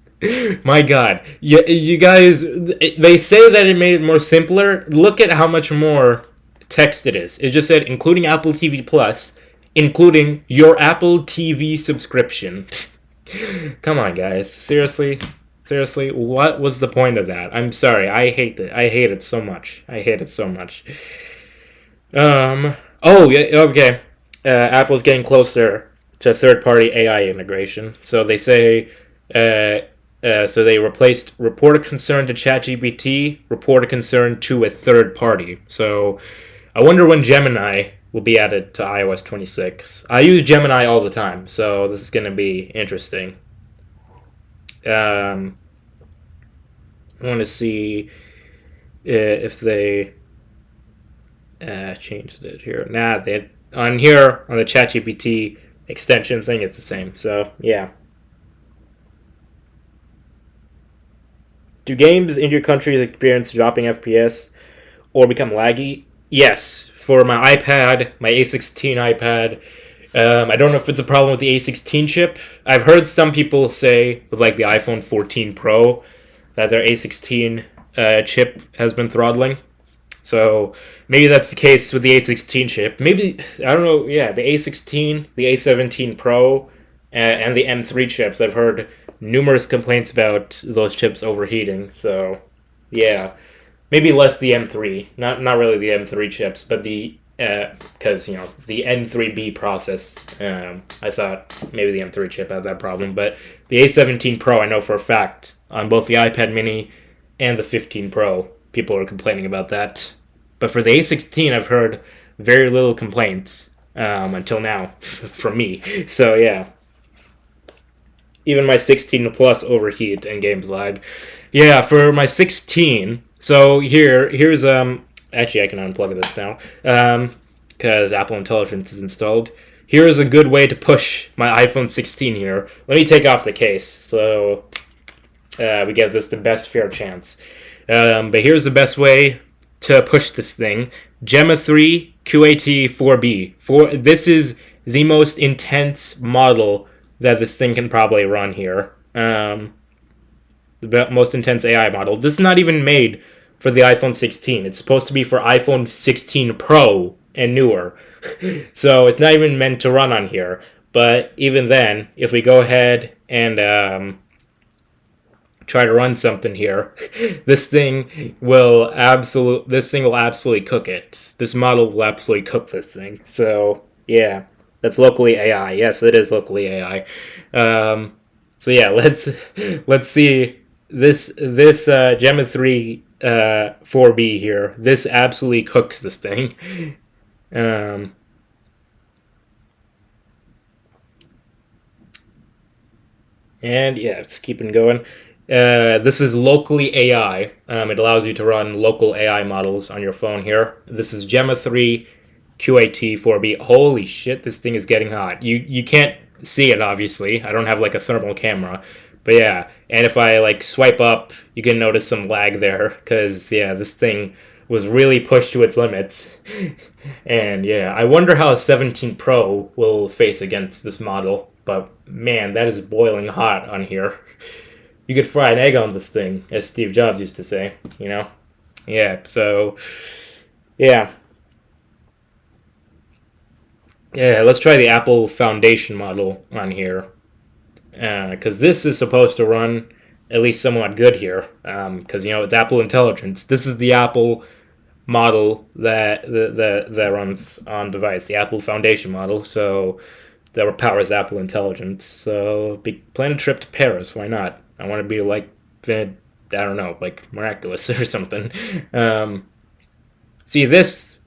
My God, you guys, they say that it made it more simpler. Look at how much more text it is. It just said, including Apple TV Plus, including your Apple TV subscription. Come on, guys. Seriously, what was the point of that? I'm sorry, I hate it. I hate it so much. Oh, yeah, okay. Apple's getting closer to third-party AI integration. So they say, so they replaced report a concern to ChatGPT, report a concern to a third party. So I wonder when Gemini will be added to iOS 26. I use Gemini all the time, so this is going to be interesting. I want to see if they changed it here. Nah, on here, on the ChatGPT extension thing, it's the same. So, yeah. Do games in your countries experience dropping FPS or become laggy? Yes. For my iPad, my A16 iPad, I don't know if it's a problem with the A16 chip. I've heard some people say with like the iPhone 14 Pro that their A16 chip has been throttling. So maybe that's the case with the A16 chip. Maybe, I don't know, yeah, the A16, the A17 Pro, and the M3 chips. I've heard numerous complaints about those chips overheating. So, yeah, maybe less the M3. Not really the M3 chips, but the because the N3B process. I thought maybe the M3 chip had that problem, but the A17 Pro, I know for a fact on both the iPad Mini and the 15 Pro, people are complaining about that. But for the A16, I've heard very little complaints until now from me. So yeah, even my 16 Plus overheat and games lag. Yeah, for my 16. So here's actually I can unplug this now because Apple Intelligence is installed. Here is a good way to push my iPhone 16 here. Let me take off the case so we give this the best fair chance. But here's the best way to push this thing. Gemma 3 QAT 4B. This is the most intense model that this thing can probably run here. The most intense AI model. This is not even made for the iPhone 16. It's supposed to be for iPhone 16 Pro and newer. So it's not even meant to run on here. But even then, if we go ahead and try to run something here, this thing will absolutely cook it. This model will absolutely cook this thing. So yeah, that's locally AI. Yes, it is locally AI. So yeah, let's see this Gemma 3 4B here. This absolutely cooks this thing. And yeah, it's keeping going. This is locally AI. It allows you to run local AI models on your phone here. This is Gemma 3 QAT 4B. Holy shit, this thing is getting hot. You can't see it, obviously. I don't have like a thermal camera. But yeah, and if I like swipe up, you can notice some lag there. Because yeah, this thing was really pushed to its limits. And yeah, I wonder how a 17 Pro will face against this model. But man, that is boiling hot on here. You could fry an egg on this thing, as Steve Jobs used to say, you know? Yeah, so, yeah. Yeah, let's try the Apple Foundation model on here. Because this is supposed to run at least somewhat good here. Because, you know, it's Apple Intelligence. This is the Apple model that runs on device, the Apple Foundation model, so that powers Apple Intelligence. So, plan a trip to Paris, why not? I want to be like, I don't know, like miraculous or something. See, this,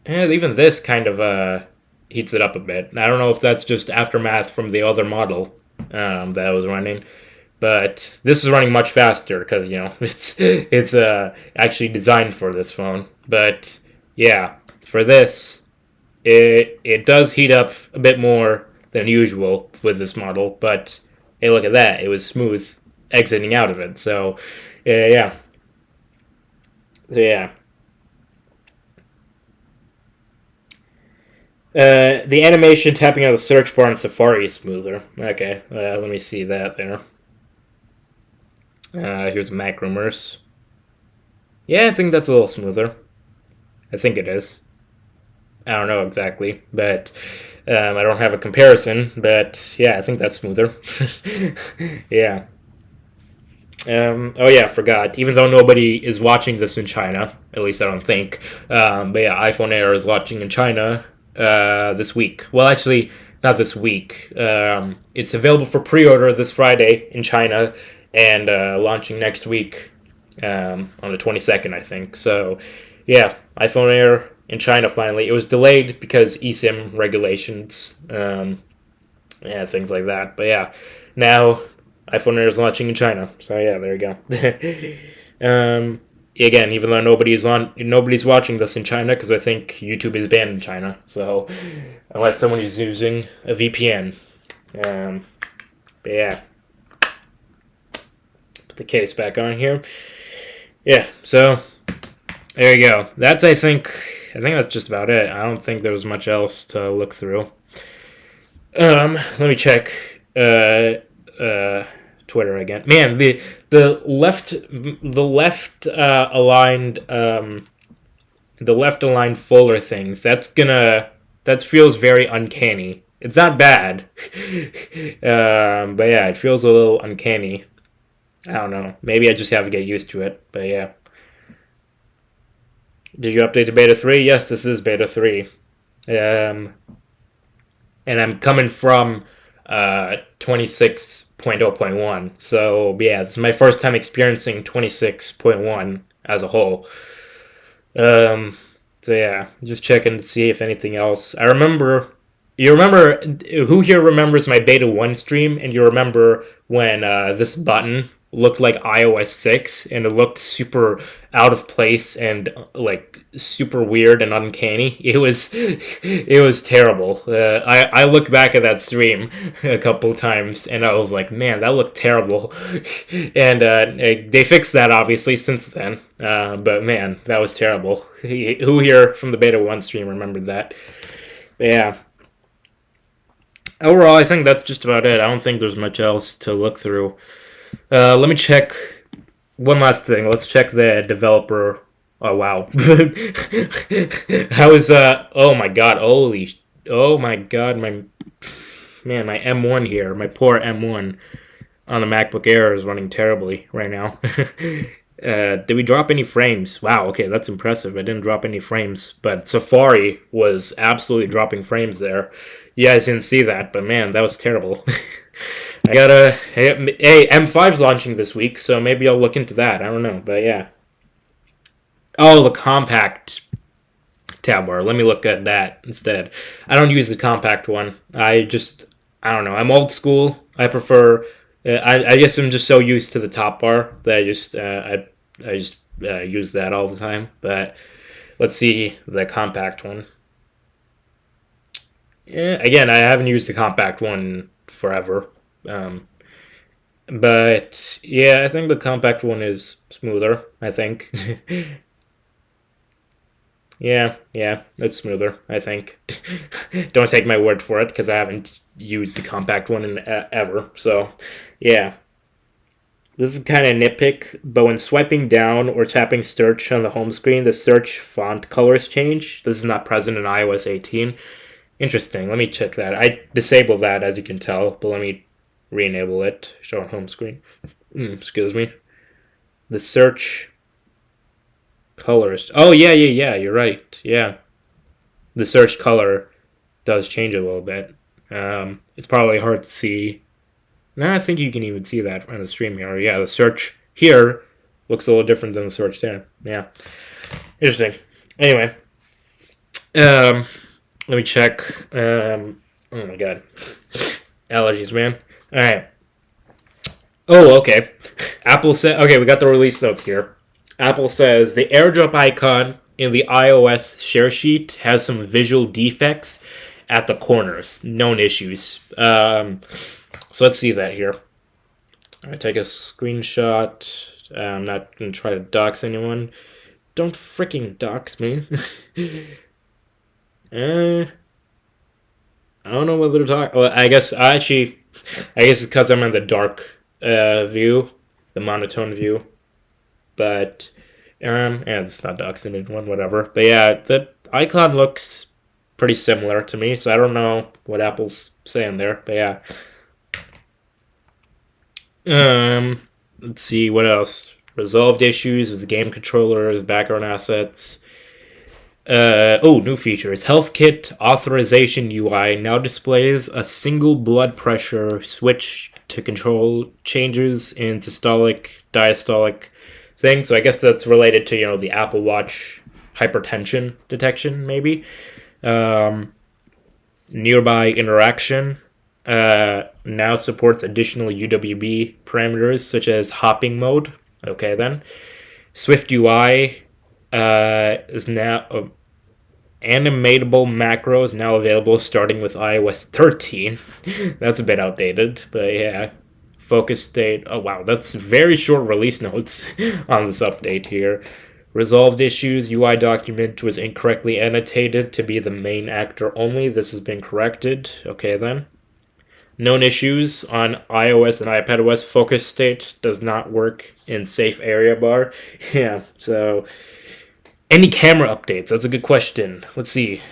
even this kind of heats it up a bit. I don't know if that's just aftermath from the other model that I was running, but this is running much faster because, you know, it's actually designed for this phone. But yeah, for this, it does heat up a bit more than usual with this model, but hey, look at that. It was smooth exiting out of it. So, yeah. So, yeah. The animation tapping out the search bar in Safari is smoother. Okay, let me see that there. Here's Mac Rumors. Yeah, I think that's a little smoother. I think it is. I don't know exactly, but I don't have a comparison, but yeah, I think that's smoother. Yeah. Oh yeah, I forgot. Even though nobody is watching this in China, at least I don't think. But yeah, iPhone Air is watching in China this week. Well, actually, not this week. It's available for pre-order this Friday in China and launching next week on the 22nd, I think. So yeah, iPhone Air in China finally. It was delayed because eSIM regulations, yeah, things like that. But yeah, now iPhone Air is launching in China. So yeah, there you go. Again, even though nobody's watching this in China because I think YouTube is banned in China. So unless someone is using a VPN, but yeah, put the case back on here. Yeah, so there you go. I think that's just about it. I don't think there was much else to look through. Let me check Twitter again. Man, the left aligned folder things. That feels very uncanny. It's not bad, but yeah, it feels a little uncanny. I don't know. Maybe I just have to get used to it. But yeah. Did you update to Beta 3? Yes, this is Beta 3. And I'm coming from 26.0.1. So, yeah, this is my first time experiencing 26.1 as a whole. Um, so yeah, just checking to see if anything else. I remember. You remember who here remembers my beta 1 stream, and you remember when this button looked like iOS 6 and it looked super out of place and like super weird and uncanny. It was terrible. I look back at that stream a couple times and I was like, man, that looked terrible. And they fixed that obviously since then. But man, that was terrible. Who here from the beta 1 stream remembered that? But yeah. Overall, I think that's just about it. I don't think there's much else to look through. Let me check one last thing. Let's check the developer. Oh wow. How is oh my god, holy oh my god, my man, my M1 here, my poor M1 on the MacBook Air is running terribly right now. Did we drop any frames? Wow, okay, that's impressive. I didn't drop any frames, but Safari was absolutely dropping frames there. You guys didn't see that, but man, that was terrible. I gotta. Hey, M5's launching this week, so maybe I'll look into that. I don't know, but yeah. Oh, the compact tab bar. Let me look at that instead. I don't use the compact one. I don't know. I'm old school. I prefer. I guess I'm just so used to the top bar that I just use that all the time. But let's see the compact one. Yeah, again, I haven't used the compact one forever. Um, but yeah, I think the compact one is smoother. I think. Yeah, it's smoother. I think. Don't take my word for it because I haven't used the compact one in ever. So, yeah. This is kind of nitpick, but when swiping down or tapping search on the home screen, the search font colors change. This is not present in iOS 18. Interesting. Let me check that. I disabled that, as you can tell, but let me re-enable it. Show on home screen. Excuse me. The search colors. Oh, yeah. You're right. Yeah. The search color does change a little bit. It's probably hard to see. No, I think you can even see that on the stream here. Yeah, the search here looks a little different than the search there. Yeah. Interesting. Anyway. Let me check. Oh my god. Allergies, man. Alright. Oh, okay. Apple said, okay, we got the release notes here. Apple says the airdrop icon in the iOS share sheet has some visual defects at the corners. Known issues. So let's see that here. I take a screenshot. I'm not going to try to dox anyone. Don't freaking dox me. I don't know whether to talk. Well, I guess it's because I'm in the dark view, the monotone view. But it's not doxing anyone, whatever. But yeah, the icon looks pretty similar to me, so I don't know what Apple's saying there. But yeah. Let's see what else. Resolved issues with the game controllers, background assets. New features. Health Kit Authorization UI now displays a single blood pressure switch to control changes in systolic, diastolic thing. So I guess that's related to, the Apple Watch hypertension detection, maybe. Nearby interaction now supports additional UWB parameters such as hopping mode. Okay, then. Swift UI is now animatable macro is now available starting with iOS 13. That's a bit outdated, but yeah. Focus state. Oh wow, that's very short release notes on this update here. Resolved issues. UI document was incorrectly annotated to be the main actor only. This has been corrected. Okay then. Known issues on iOS and iPadOS. Focus state does not work in safe area bar. Yeah, so any camera updates? That's a good question. Let's see.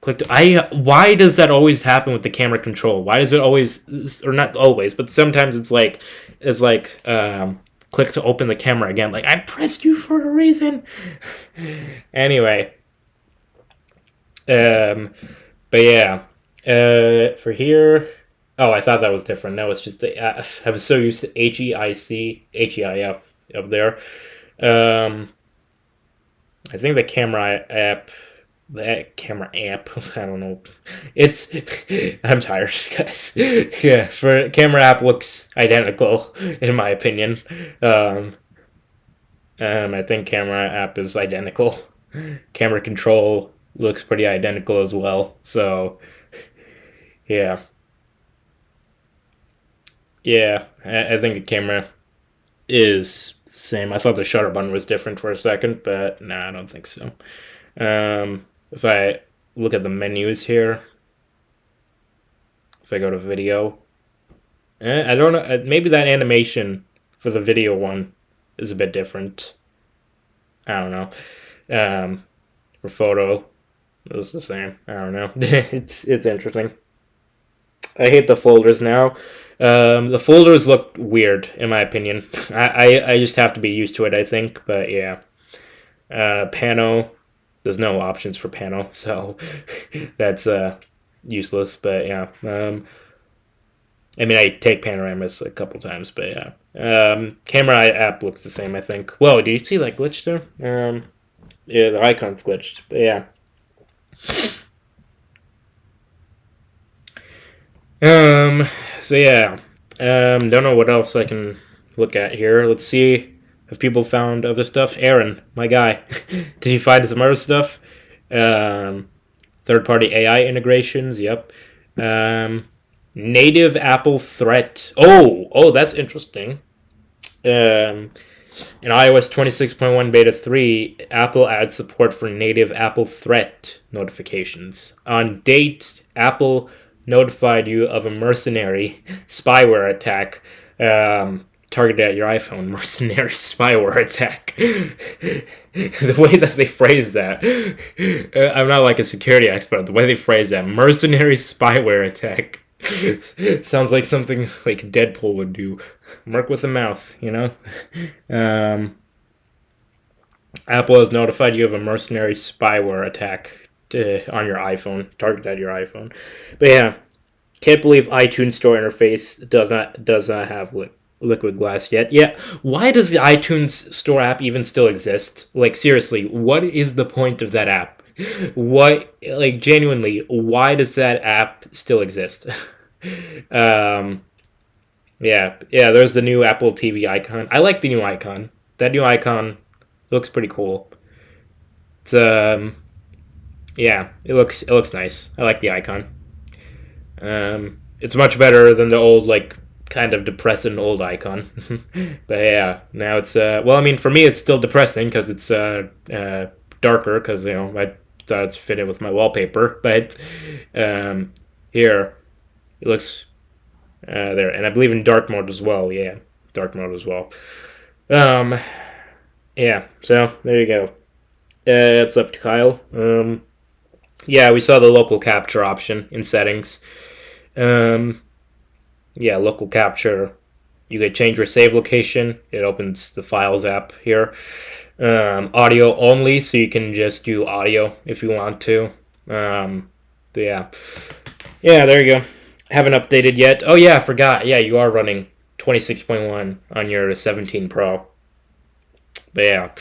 Why does that always happen with the camera control? Why does it always, or not always, but sometimes it's like click to open the camera again. Like, I pressed you for a reason. Anyway. But yeah. For here. Oh, I thought that was different. No, it's just I was so used to HEIF up there. I think the camera app, I don't know. It's, I'm tired, guys. Yeah, for camera app looks identical in my opinion. Um, I think camera app is identical. Camera control looks pretty identical as well. So yeah, yeah, I think the camera is the same. I thought the shutter button was different for a second, but no, I don't think so. If I look at the menus here, if I go to video, I don't know. Maybe that animation for the video one is a bit different. I don't know. For photo, it was the same. I don't know. It's interesting. I hate the folders now. The folders look weird in my opinion. I just have to be used to it, I think. But yeah, Pano. There's no options for Pano, so that's useless. But yeah, I mean I take panoramas a couple times, but yeah. Camera app looks the same, I think. Whoa, do you see that glitch there? Yeah, the icon's glitched, but yeah. Um, so yeah, don't know what else I can look at here. Let's see if people found other stuff. Aaron, my guy, did you find some other stuff? Um, Third-party AI integrations. Yep. Native Apple threat. Oh, that's interesting. In iOS 26.1 Beta 3, Apple adds support for native Apple threat notifications. On date, Apple notified you of a mercenary spyware attack targeted at your iPhone. Mercenary spyware attack. The way that they phrase that, I'm not like a security expert. The way they phrase that, mercenary spyware attack, sounds like something like Deadpool would do. Mark with a mouth, you know? Apple has notified you of a mercenary spyware attack on your iPhone, targeted at your iPhone. But yeah, can't believe iTunes Store interface does not have liquid glass yet. Yeah, why does the iTunes Store app even still exist? Like seriously, what is the point of that app? What, like genuinely, why does that app still exist? Yeah, there's the new Apple TV icon. I like the new icon. That new icon looks pretty cool. It's yeah, it looks nice. I like the icon. It's much better than the old, like, kind of depressing old icon. But yeah, now it's well, I mean, for me it's still depressing because it's darker because I thought it's fitted with my wallpaper. But here it looks there, and I believe in dark mode as well. Yeah, dark mode as well. Yeah, so there you go. It's up to Kyle. Yeah, we saw the local capture option in settings. Yeah, local capture. You could change your save location. It opens the Files app here. Audio only, so you can just do audio if you want to. Yeah, there you go. Haven't updated yet. Oh yeah, I forgot. Yeah, you are running 26.1 on your 17 Pro. But yeah,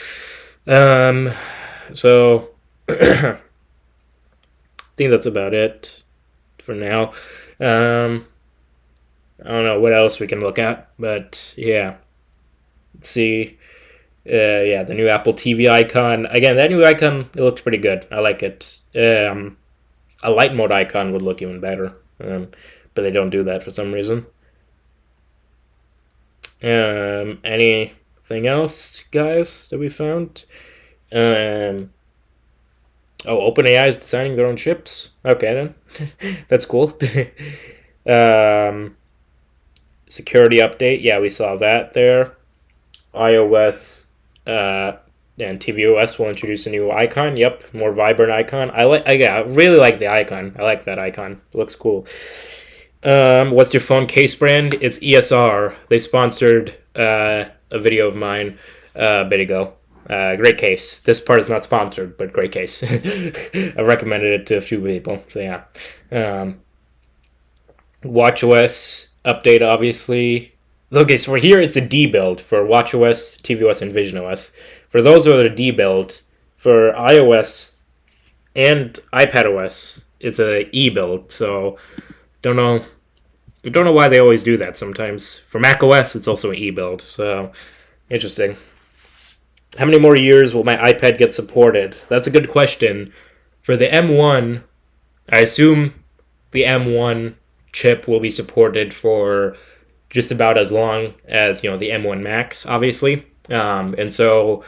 so I think that's about it for now. I don't know what else we can look at, but yeah. Let's see. Yeah, the new Apple TV icon. Again, that new icon, it looks pretty good. I like it. A light mode icon would look even better, but they don't do that for some reason. Anything else, guys, that we found? Oh, OpenAI is designing their own chips. Okay, then. That's cool. Security update. Yeah, we saw that there. iOS and tvOS will introduce a new icon. Yep, more vibrant icon. I really like the icon. I like that icon. It looks cool. What's your phone case brand? It's ESR. They sponsored a video of mine a bit ago. Great case. This part is not sponsored, but great case. I've recommended it to a few people. So yeah. WatchOS update, obviously. Okay, so for here it's a D build for WatchOS, tvOS, and VisionOS. For those who are the D build, for iOS and iPadOS, it's a E build. So don't know. Don't know why they always do that. Sometimes for macOS, it's also an E build. So interesting. How many more years will my iPad get supported? That's a good question. For the M1, I assume the M1 chip will be supported for just about as long as the M1 Max, obviously. And so,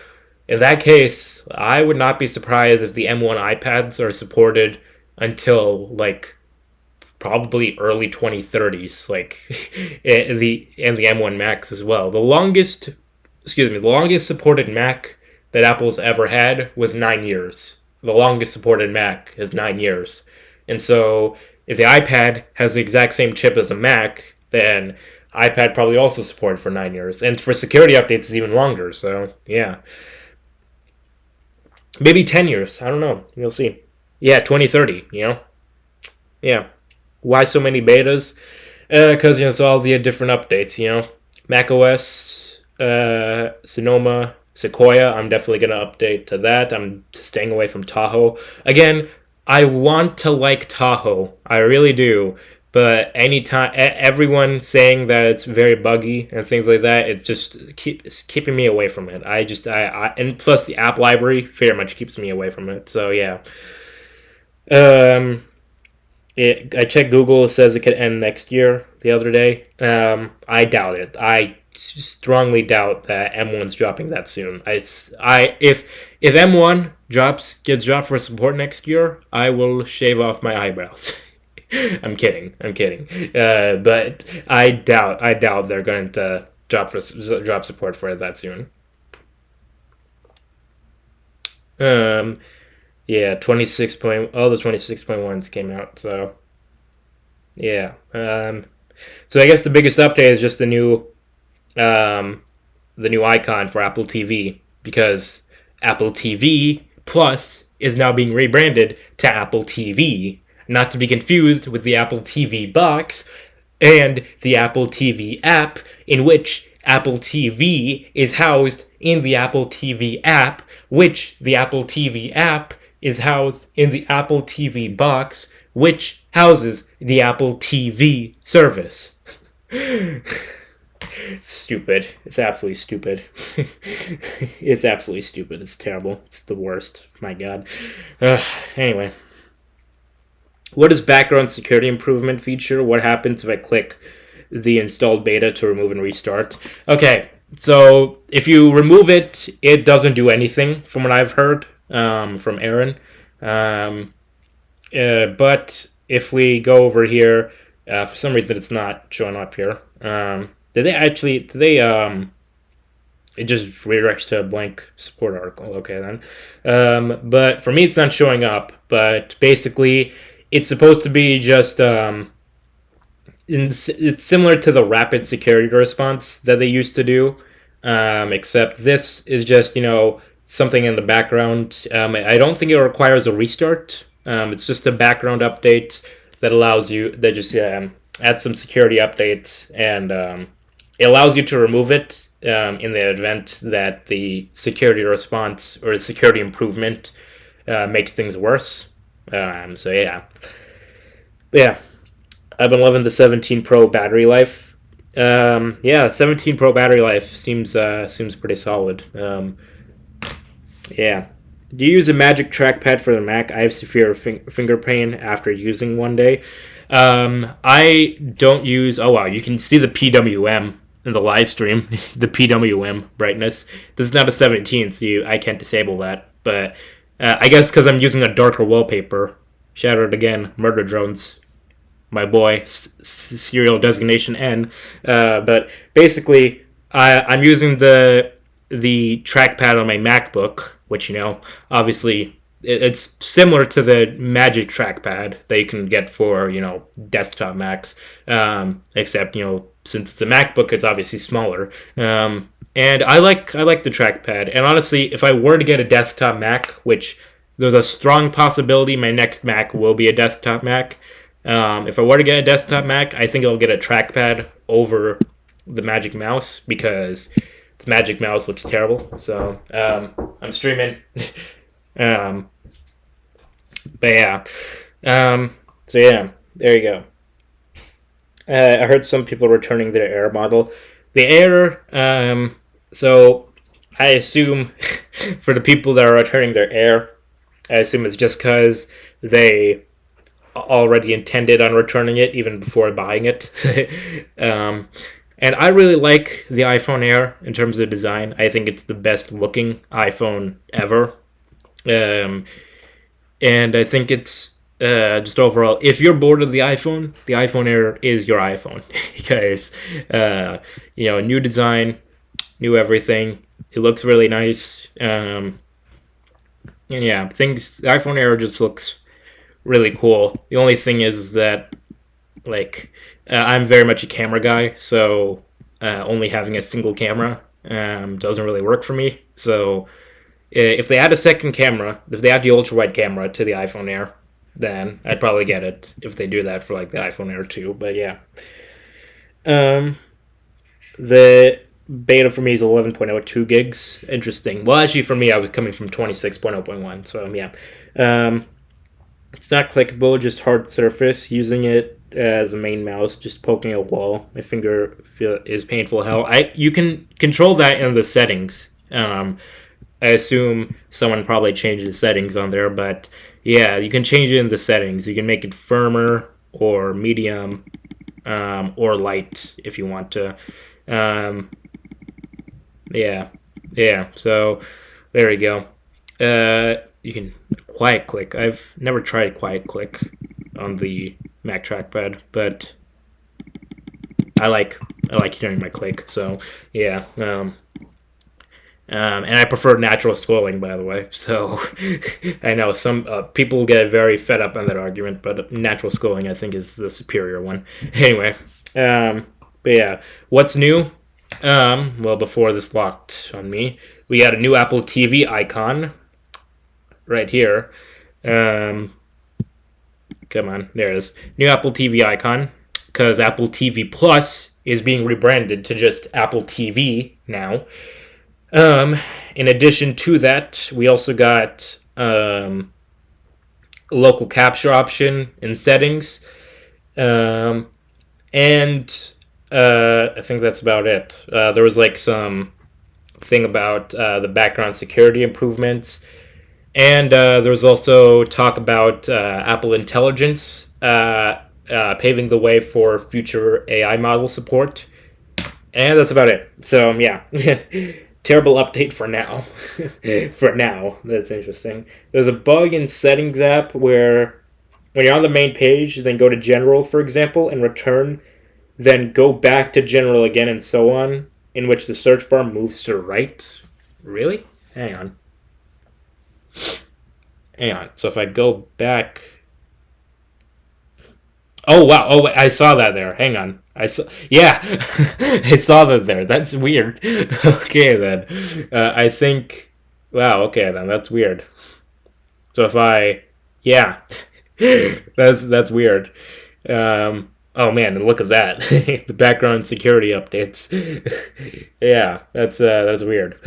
in that case, I would not be surprised if the M1 iPads are supported until like probably early 2030s, like the M1 Max as well. The longest supported Mac that Apple's ever had was 9 years. The longest supported Mac is 9 years. And so if the iPad has the exact same chip as a Mac, then iPad probably also supported for 9 years. And for security updates, it's even longer. So, yeah. Maybe 10 years. I don't know. You'll see. Yeah, 2030, Yeah. Why so many betas? Because, it's all the different updates, macOS, Sonoma, Sequoia, I'm definitely going to update to that. I'm staying away from Tahoe. Again, I want to like Tahoe. I really do. But anytime, everyone saying that it's very buggy and things like that, it's keeping me away from it. And plus the app library very much keeps me away from it. So, yeah. I checked Google. It says it could end next year the other day. I doubt it. I strongly doubt that M1's dropping that soon. If M1 gets dropped for support next year, I will shave off my eyebrows. I'm kidding. But I doubt they're going to drop support for it that soon. Yeah, 26 point. All the 26.1s came out. So yeah. So I guess the biggest update is just the new icon for Apple TV, because Apple TV Plus is now being rebranded to Apple TV, not to be confused with the Apple TV box and the Apple TV app, in which Apple TV is housed in the Apple TV app, which the Apple TV app is housed in the Apple TV box, which houses the Apple TV service. Stupid. It's absolutely stupid. It's absolutely stupid. It's terrible. It's the worst. My God. Anyway. What is background security improvement feature? What happens if I click the installed beta to remove and restart? Okay, so if you remove it, it doesn't do anything from what I've heard from Aaron. But if we go over here, for some reason it's not showing up here. It just redirects to a blank support article. Okay, then. But for me, it's not showing up. But basically, it's supposed to be just it's similar to the rapid security response that they used to do, except this is just something in the background. I don't think it requires a restart. It's just a background update that just adds some security updates, and it allows you to remove it in the event that the security response or the security improvement makes things worse. So yeah, I've been loving the 17 Pro battery life. 17 Pro battery life seems pretty solid. Yeah. Do you use a Magic Trackpad for the Mac? I have severe finger pain after using one day. I don't use... Oh, wow. You can see the PWM in the live stream. The PWM brightness. This is not a 17, so I can't disable that. But I guess because I'm using a darker wallpaper. Shout out again, Murder Drones. My boy, serial designation N. But basically, I'm using the trackpad on my MacBook, which, obviously it's similar to the Magic Trackpad that you can get for, desktop Macs, except, since it's a MacBook, it's obviously smaller. And I like the trackpad. And honestly, if I were to get a desktop Mac, which there's a strong possibility my next Mac will be a desktop Mac, if I were to get a desktop Mac, I think I'll get a trackpad over the Magic Mouse, because the Magic Mouse looks terrible. So I'm streaming. Um, but yeah, so yeah, there you go. I heard some people returning their Air model. The Air, so I assume for the people that are returning their Air, I assume it's just because they already intended on returning it even before buying it. um, and I really like the iPhone Air in terms of design. I think it's the best looking iPhone ever. Um, and I think it's just overall, if you're bored of the iPhone Air is your iPhone because new design, new everything. It looks really nice, and yeah, things. The iPhone Air just looks really cool. The only thing is that I'm very much a camera guy, so only having a single camera doesn't really work for me. So if they add a second camera, if they add the ultra wide camera to the iPhone Air, then I'd probably get it if they do that for like the iPhone Air 2. But yeah, the beta for me is 11.02 gigs. Interesting. Well, actually, for me, I was coming from 26.0.1. So yeah, it's not clickable, just hard surface. Using it as a main mouse, just poking a wall. My finger is painful hell. You can control that in the settings. I assume someone probably changed the settings on there, but yeah, you can change it in the settings. You can make it firmer or medium or light if you want to. Yeah. So there you go. You can quiet click. I've never tried quiet click on the Mac trackpad, but I like hearing my click. So yeah. And I prefer natural scrolling, by the way. So I know some people get very fed up on that argument, but natural scrolling I think is the superior one. Anyway, but yeah, what's new? Well, before this locked on me, we got a new Apple TV icon right here. Come on, there it is. New Apple TV icon, because Apple TV Plus is being rebranded to just Apple TV now. In addition to that, we also got a local capture option in settings. And I think that's about it. There was like some thing about the background security improvements. And there was also talk about Apple Intelligence paving the way for future AI model support. And that's about it. So, yeah. Terrible update for now. For now. That's interesting. There's a bug in Settings app where when you're on the main page, then go to General, for example, and return, then go back to General again and so on, in which the search bar moves to the right. Really? Hang on. So if I go back... Oh, wow. Oh, I saw that there. Hang on. I saw that there. That's weird. Okay, then. I think... Wow, okay, then. That's weird. So if I... Yeah. That's weird. Oh, man, look at that. The background security updates. Yeah, that's weird.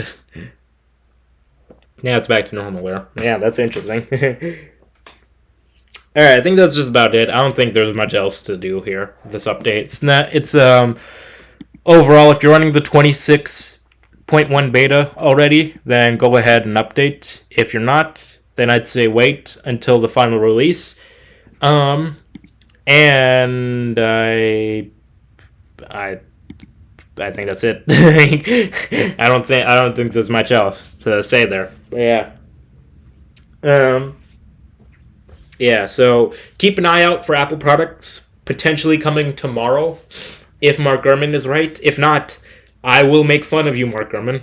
Now it's back to normal there. Yeah, that's interesting. Alright, I think that's just about it. I don't think there's much else to do here with this update. It's overall, if you're running the 26.1 beta already, then go ahead and update. If you're not, then I'd say wait until the final release. And I think that's it. I don't think there's much else to say there. But yeah. Yeah, so keep an eye out for Apple products potentially coming tomorrow, if Mark Gurman is right. If not, I will make fun of you, Mark Gurman.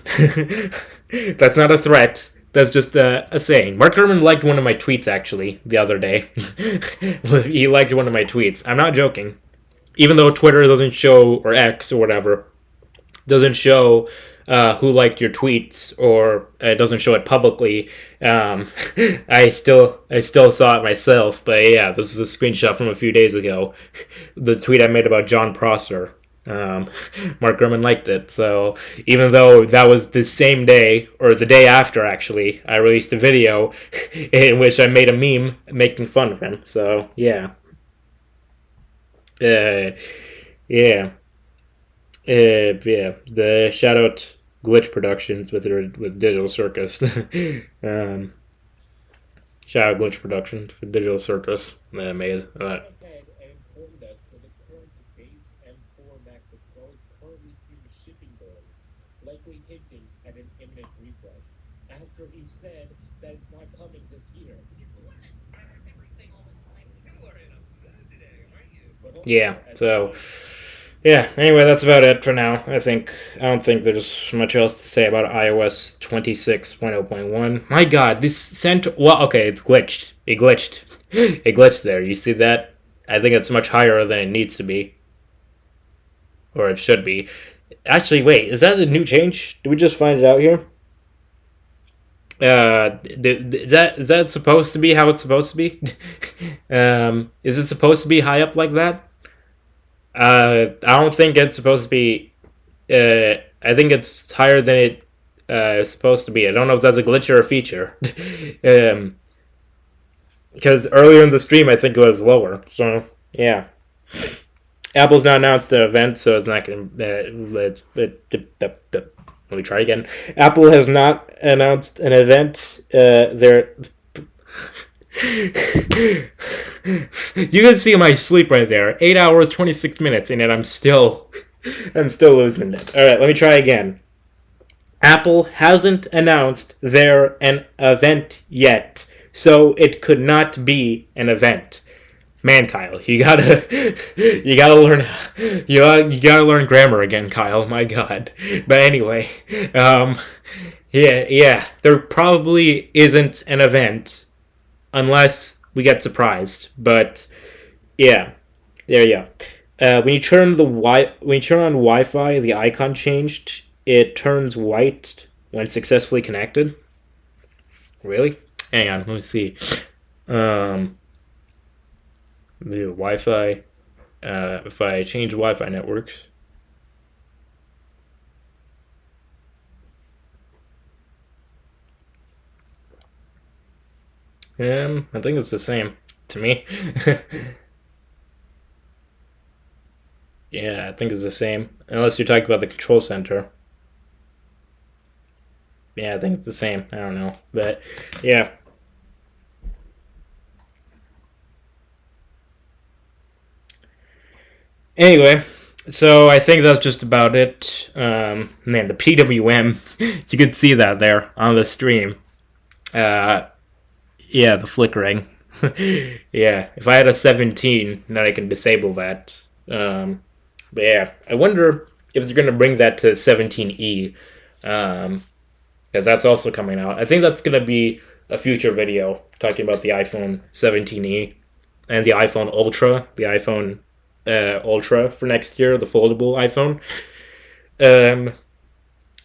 That's not a threat. That's just a saying. Mark Gurman liked one of my tweets, actually, the other day. He liked one of my tweets. I'm not joking. Even though Twitter doesn't show, or X or whatever, doesn't show who liked your tweets, or it doesn't show it publicly. I still saw it myself, but yeah, this is a screenshot from a few days ago. The tweet I made about John Prosser. Mark Gurman liked it. So even though that was the same day, or the day after actually, I released a video in which I made a meme making fun of him. So yeah. Uh, yeah. Yeah. The shout out Glitch Productions with Digital Circus. um, Shout out Glitch Productions for Digital Circus that I made. Ahead and informed us that the current base M4 MacBook Pro is currently seeing shipping delays, likely hinting at an imminent refresh. After he said that it's not coming this year. But Yeah. also at the So same time, yeah. Anyway, that's about it for now. I don't think there's much else to say about iOS 26.0.1. My God, this sent. Well, okay, it's glitched. It glitched. It glitched there. You see that? I think it's much higher than it needs to be, or it should be. Actually, wait. Is that a new change? Did we just find it out here? Is that supposed to be how it's supposed to be? Is it supposed to be high up like that? I don't think it's supposed to be. I think it's higher than it is supposed to be. I don't know if that's a glitch or a feature. um, because earlier in the stream, I think it was lower. So yeah, Apple's not announced an event, so it's not going to. Let me try again. Apple has not announced an event. They're you can see my sleep right there. 8 hours, 26 minutes, and yet I'm still losing it. All right, let me try again. Apple hasn't announced their an event yet, so it could not be an event. Man, Kyle, you gotta learn you gotta learn grammar again, Kyle. My God. But anyway, um, yeah, there probably isn't an event unless we get surprised. But yeah, there you go. When you turn on Wi-Fi, the icon changed. It turns white when successfully connected. Really? Hang on, let me see. Um, the Wi-Fi. If I change Wi-Fi networks, I think it's the same to me. Yeah, I think it's the same. Unless you're talking about the control center. Yeah, I think it's the same. I don't know, but yeah. Anyway, so I think that's just about it. Man, the PWM, you could see that there on the stream. Uh, yeah, the flickering. Yeah, if I had a 17, then I can disable that. But yeah, I wonder if they're gonna bring that to 17E, because that's also coming out. I think that's gonna be a future video talking about the iPhone 17E and the iPhone Ultra, the iPhone Ultra for next year, the foldable iPhone, um,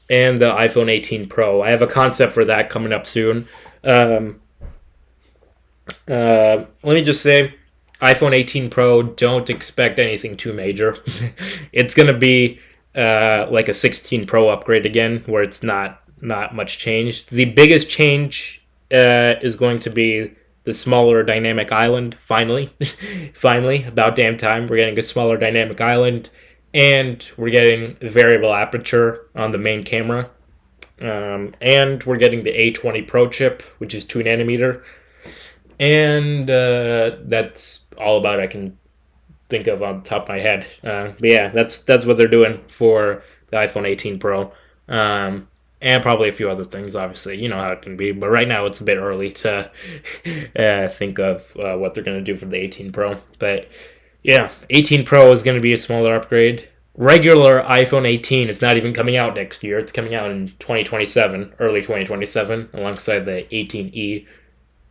and the iPhone 18 Pro. I have a concept for that coming up soon. Um, Let me just say, iPhone 18 Pro, don't expect anything too major. It's gonna be like a 16 Pro upgrade again, where it's not much change. The biggest change is going to be the smaller dynamic island. Finally, finally, about damn time, we're getting a smaller dynamic island, and we're getting variable aperture on the main camera. And we're getting the A20 Pro chip, which is 2 nanometer, and that's all about I can think of on the top of my head. But yeah, that's what they're doing for the iPhone 18 Pro, and probably a few other things. Obviously, you know how it can be. But right now, it's a bit early to think of what they're going to do for the 18 Pro. But yeah, 18 Pro is going to be a smaller upgrade. Regular iPhone 18 is not even coming out next year. It's coming out in 2027, early 2027, alongside the 18e.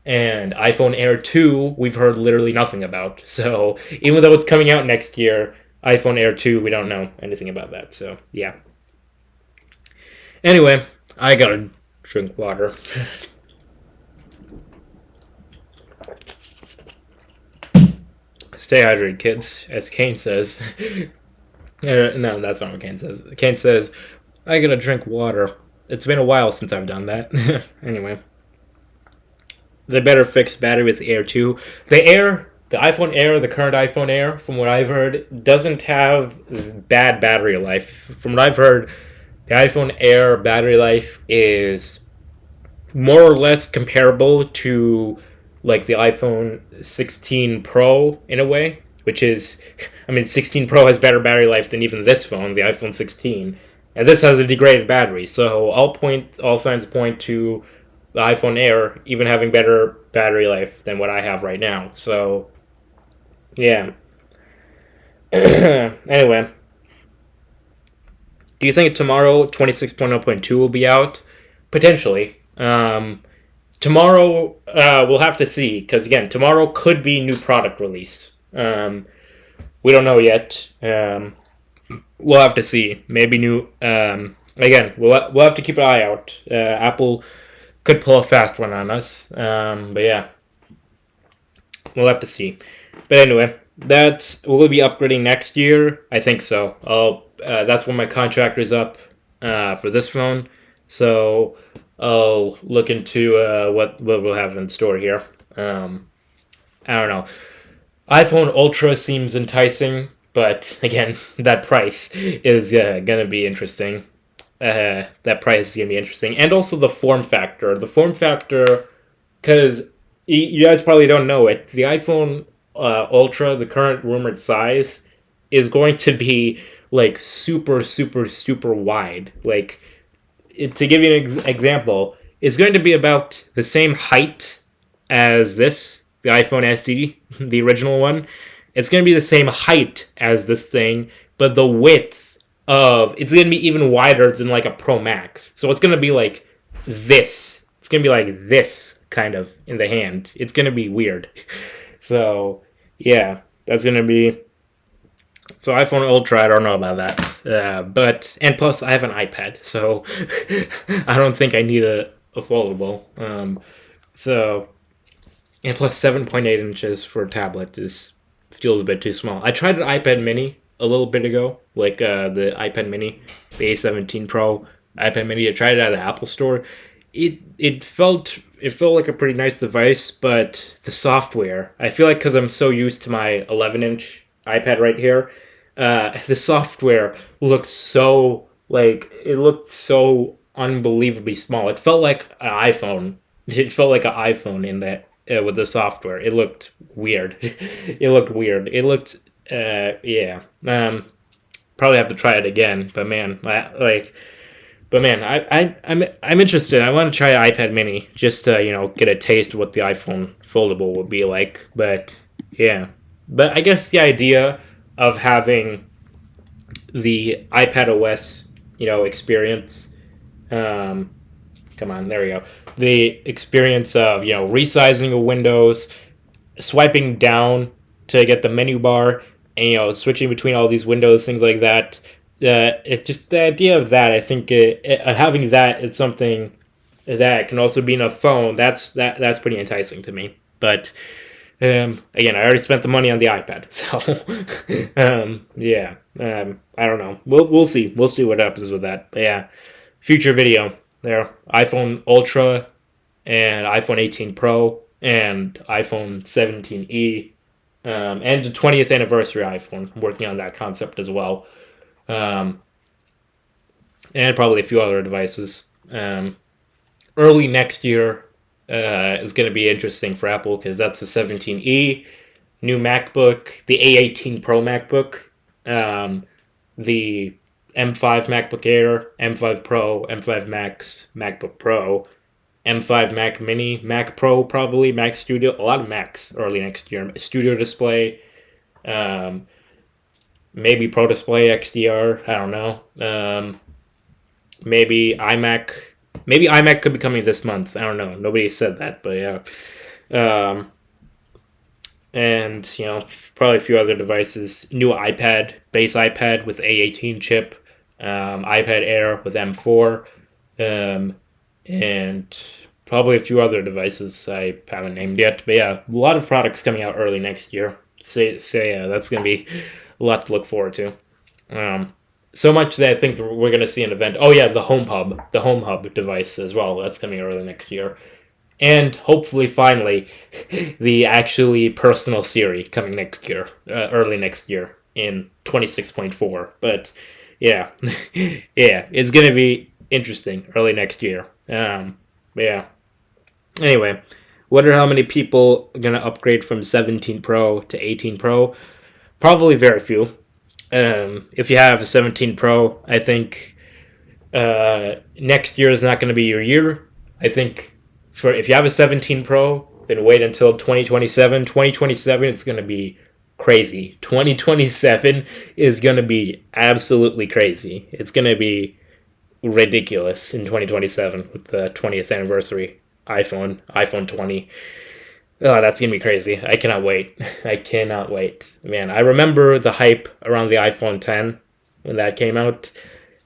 And iPhone Air 2, we've heard literally nothing about. So even though it's coming out next year, iPhone Air 2, we don't know anything about that. So yeah. Anyway, I gotta drink water. Stay hydrated, kids, as Kane says. No, that's not what Kane says. Kane says, I gotta drink water. It's been a while since I've done that. Anyway, they better fix battery with Air too. The iPhone Air, the current iPhone Air, from what I've heard, doesn't have bad battery life. From what I've heard, the iPhone Air battery life is more or less comparable to like the iPhone 16 Pro in a way, which is, I mean, 16 Pro has better battery life than even this phone, the iPhone 16, and this has a degraded battery. So all signs point to the iPhone Air even having better battery life than what I have right now. So yeah. Anyway, do you think tomorrow 26.0.2 will be out? Potentially. Tomorrow, we'll have to see, because again, tomorrow could be new product release. We don't know yet. We'll have to see. Maybe new. Again, we'll have to keep an eye out. Apple could pull a fast one on us. But yeah, we'll have to see. But anyway, we'll be upgrading next year. I think so. That's when my contract is up for this phone. So I'll look into what we'll have in store here. I don't know. iPhone Ultra seems enticing, but again, that price is gonna be interesting. That price is gonna be interesting, and also the form factor. The form factor, because you guys probably don't know it. The iPhone Ultra, the current rumored size, is going to be like super, super, super wide. Like, to give you an example, it's going to be about the same height as this, the iPhone SE, the original one. It's going to be the same height as this thing, but the width it's going to be even wider than like a Pro Max. So it's going to be like this. It's going to be like this kind of in the hand. It's going to be weird. So yeah, that's going to be. So iPhone Ultra, I don't know about that. And plus I have an iPad, so I don't think I need a foldable. So, and plus 7.8 inches for a tablet feels a bit too small. I tried an iPad Mini a little bit ago, like the iPad Mini, the A17 Pro iPad Mini. I tried it at the Apple Store. It felt like a pretty nice device, but the software, I feel like because I'm so used to my 11-inch iPad right here, the software looked so unbelievably small. It felt like an iPhone. It felt like an iPhone in that with the software. It looked weird. It looked weird. It looked yeah. Probably have to try it again. But man, I'm interested. I want to try iPad Mini just to get a taste of what the iPhone foldable would be like. But yeah, but I guess the idea of having the iPadOS experience. Come on, there we go. The experience of resizing of windows, swiping down to get the menu bar, and switching between all these windows, things like that. It just the idea of that. I think having that is something that can also be in a phone. That's pretty enticing to me. But again, I already spent the money on the iPad, so yeah. I don't know. We'll see. We'll see what happens with that. But yeah, future video there. iPhone Ultra and iPhone 18 Pro and iPhone 17e, and the 20th anniversary iPhone. I'm working on that concept as well, and probably a few other devices. Early next year is going to be interesting for Apple because that's the 17e, new MacBook, the A18 Pro MacBook, the M5 MacBook Air, M5 Pro, M5 Max, MacBook Pro, M5 Mac Mini, Mac Pro probably, Mac Studio, a lot of Macs early next year. Studio Display, maybe Pro Display XDR, I don't know. Maybe iMac. Maybe iMac could be coming this month. I don't know. Nobody said that, but yeah. And probably a few other devices. New iPad, base iPad with A18 chip, iPad Air with M4, and probably a few other devices I haven't named yet. But yeah, a lot of products coming out early next year. So yeah, that's gonna be a lot to look forward to. So much that I think we're going to see an event. Oh yeah, the Home Hub device as well. That's coming early next year, and hopefully, finally, the actually personal Siri coming next year, early next year in 26.4. But yeah, yeah, it's going to be interesting early next year. Yeah. Anyway, wonder how many people are going to upgrade from 17 Pro to 18 Pro. Probably very few. If you have a 17 Pro, I think next year is not going to be your year. I think for if you have a 17 Pro, then wait until 2027. 2027 is going to be crazy. 2027 is going to be absolutely crazy. It's going to be ridiculous in 2027 with the 20th anniversary iPhone 20. Oh, that's gonna be crazy. I cannot wait. I cannot wait. Man, I remember the hype around the iPhone 10 when that came out.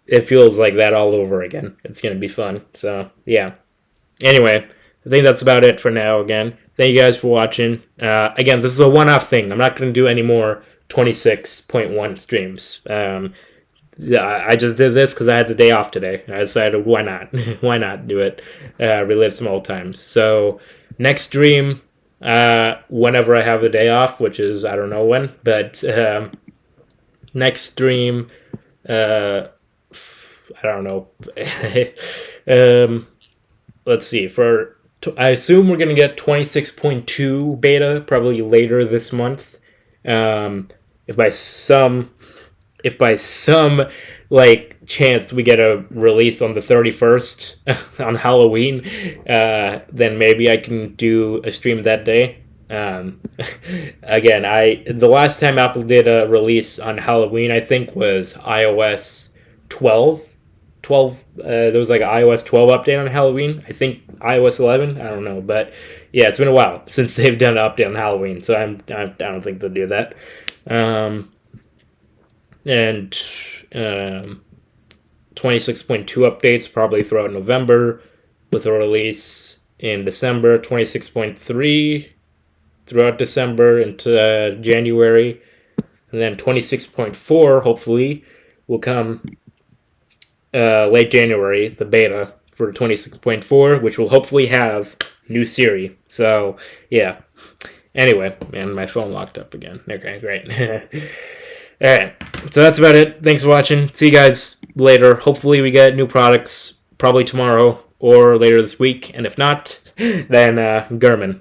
It feels like that all over again. It's gonna be fun. So, yeah. Anyway, I think that's about it for now again. Thank you guys for watching. Again, this is a one-off thing. I'm not gonna do any more 26.1 streams. I just did this because I had the day off today. I decided, why not? Why not do it? Relive some old times. So, next stream, whenever I have the day off, which is, I don't know when, but next stream, I don't know. Let's see. I assume we're going to get 26.2 beta probably later this month. If by some like chance we get a release on the 31st on Halloween, then maybe I can do a stream that day. Again, the last time Apple did a release on Halloween, I think was iOS 12. There was like an iOS 12 update on Halloween. I think iOS 11. I don't know, but yeah, it's been a while since they've done an update on Halloween, so I don't think they'll do that. And 26.2 updates probably throughout November, with a release in December. 26.3 throughout December into January, and then 26.4 hopefully will come late January, the beta for 26.4, which will hopefully have new Siri. So yeah. Anyway, man, my phone locked up again. Okay, great. Alright, so that's about it. Thanks for watching. See you guys later. Hopefully we get new products probably tomorrow or later this week. And if not, then Gurman.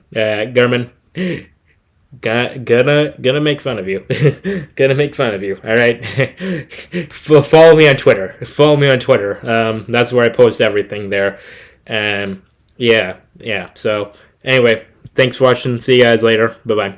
Gonna make fun of you. Gonna make fun of you. Alright? Follow me on Twitter. That's where I post everything there. Yeah. So, anyway, thanks for watching. See you guys later. Bye-bye.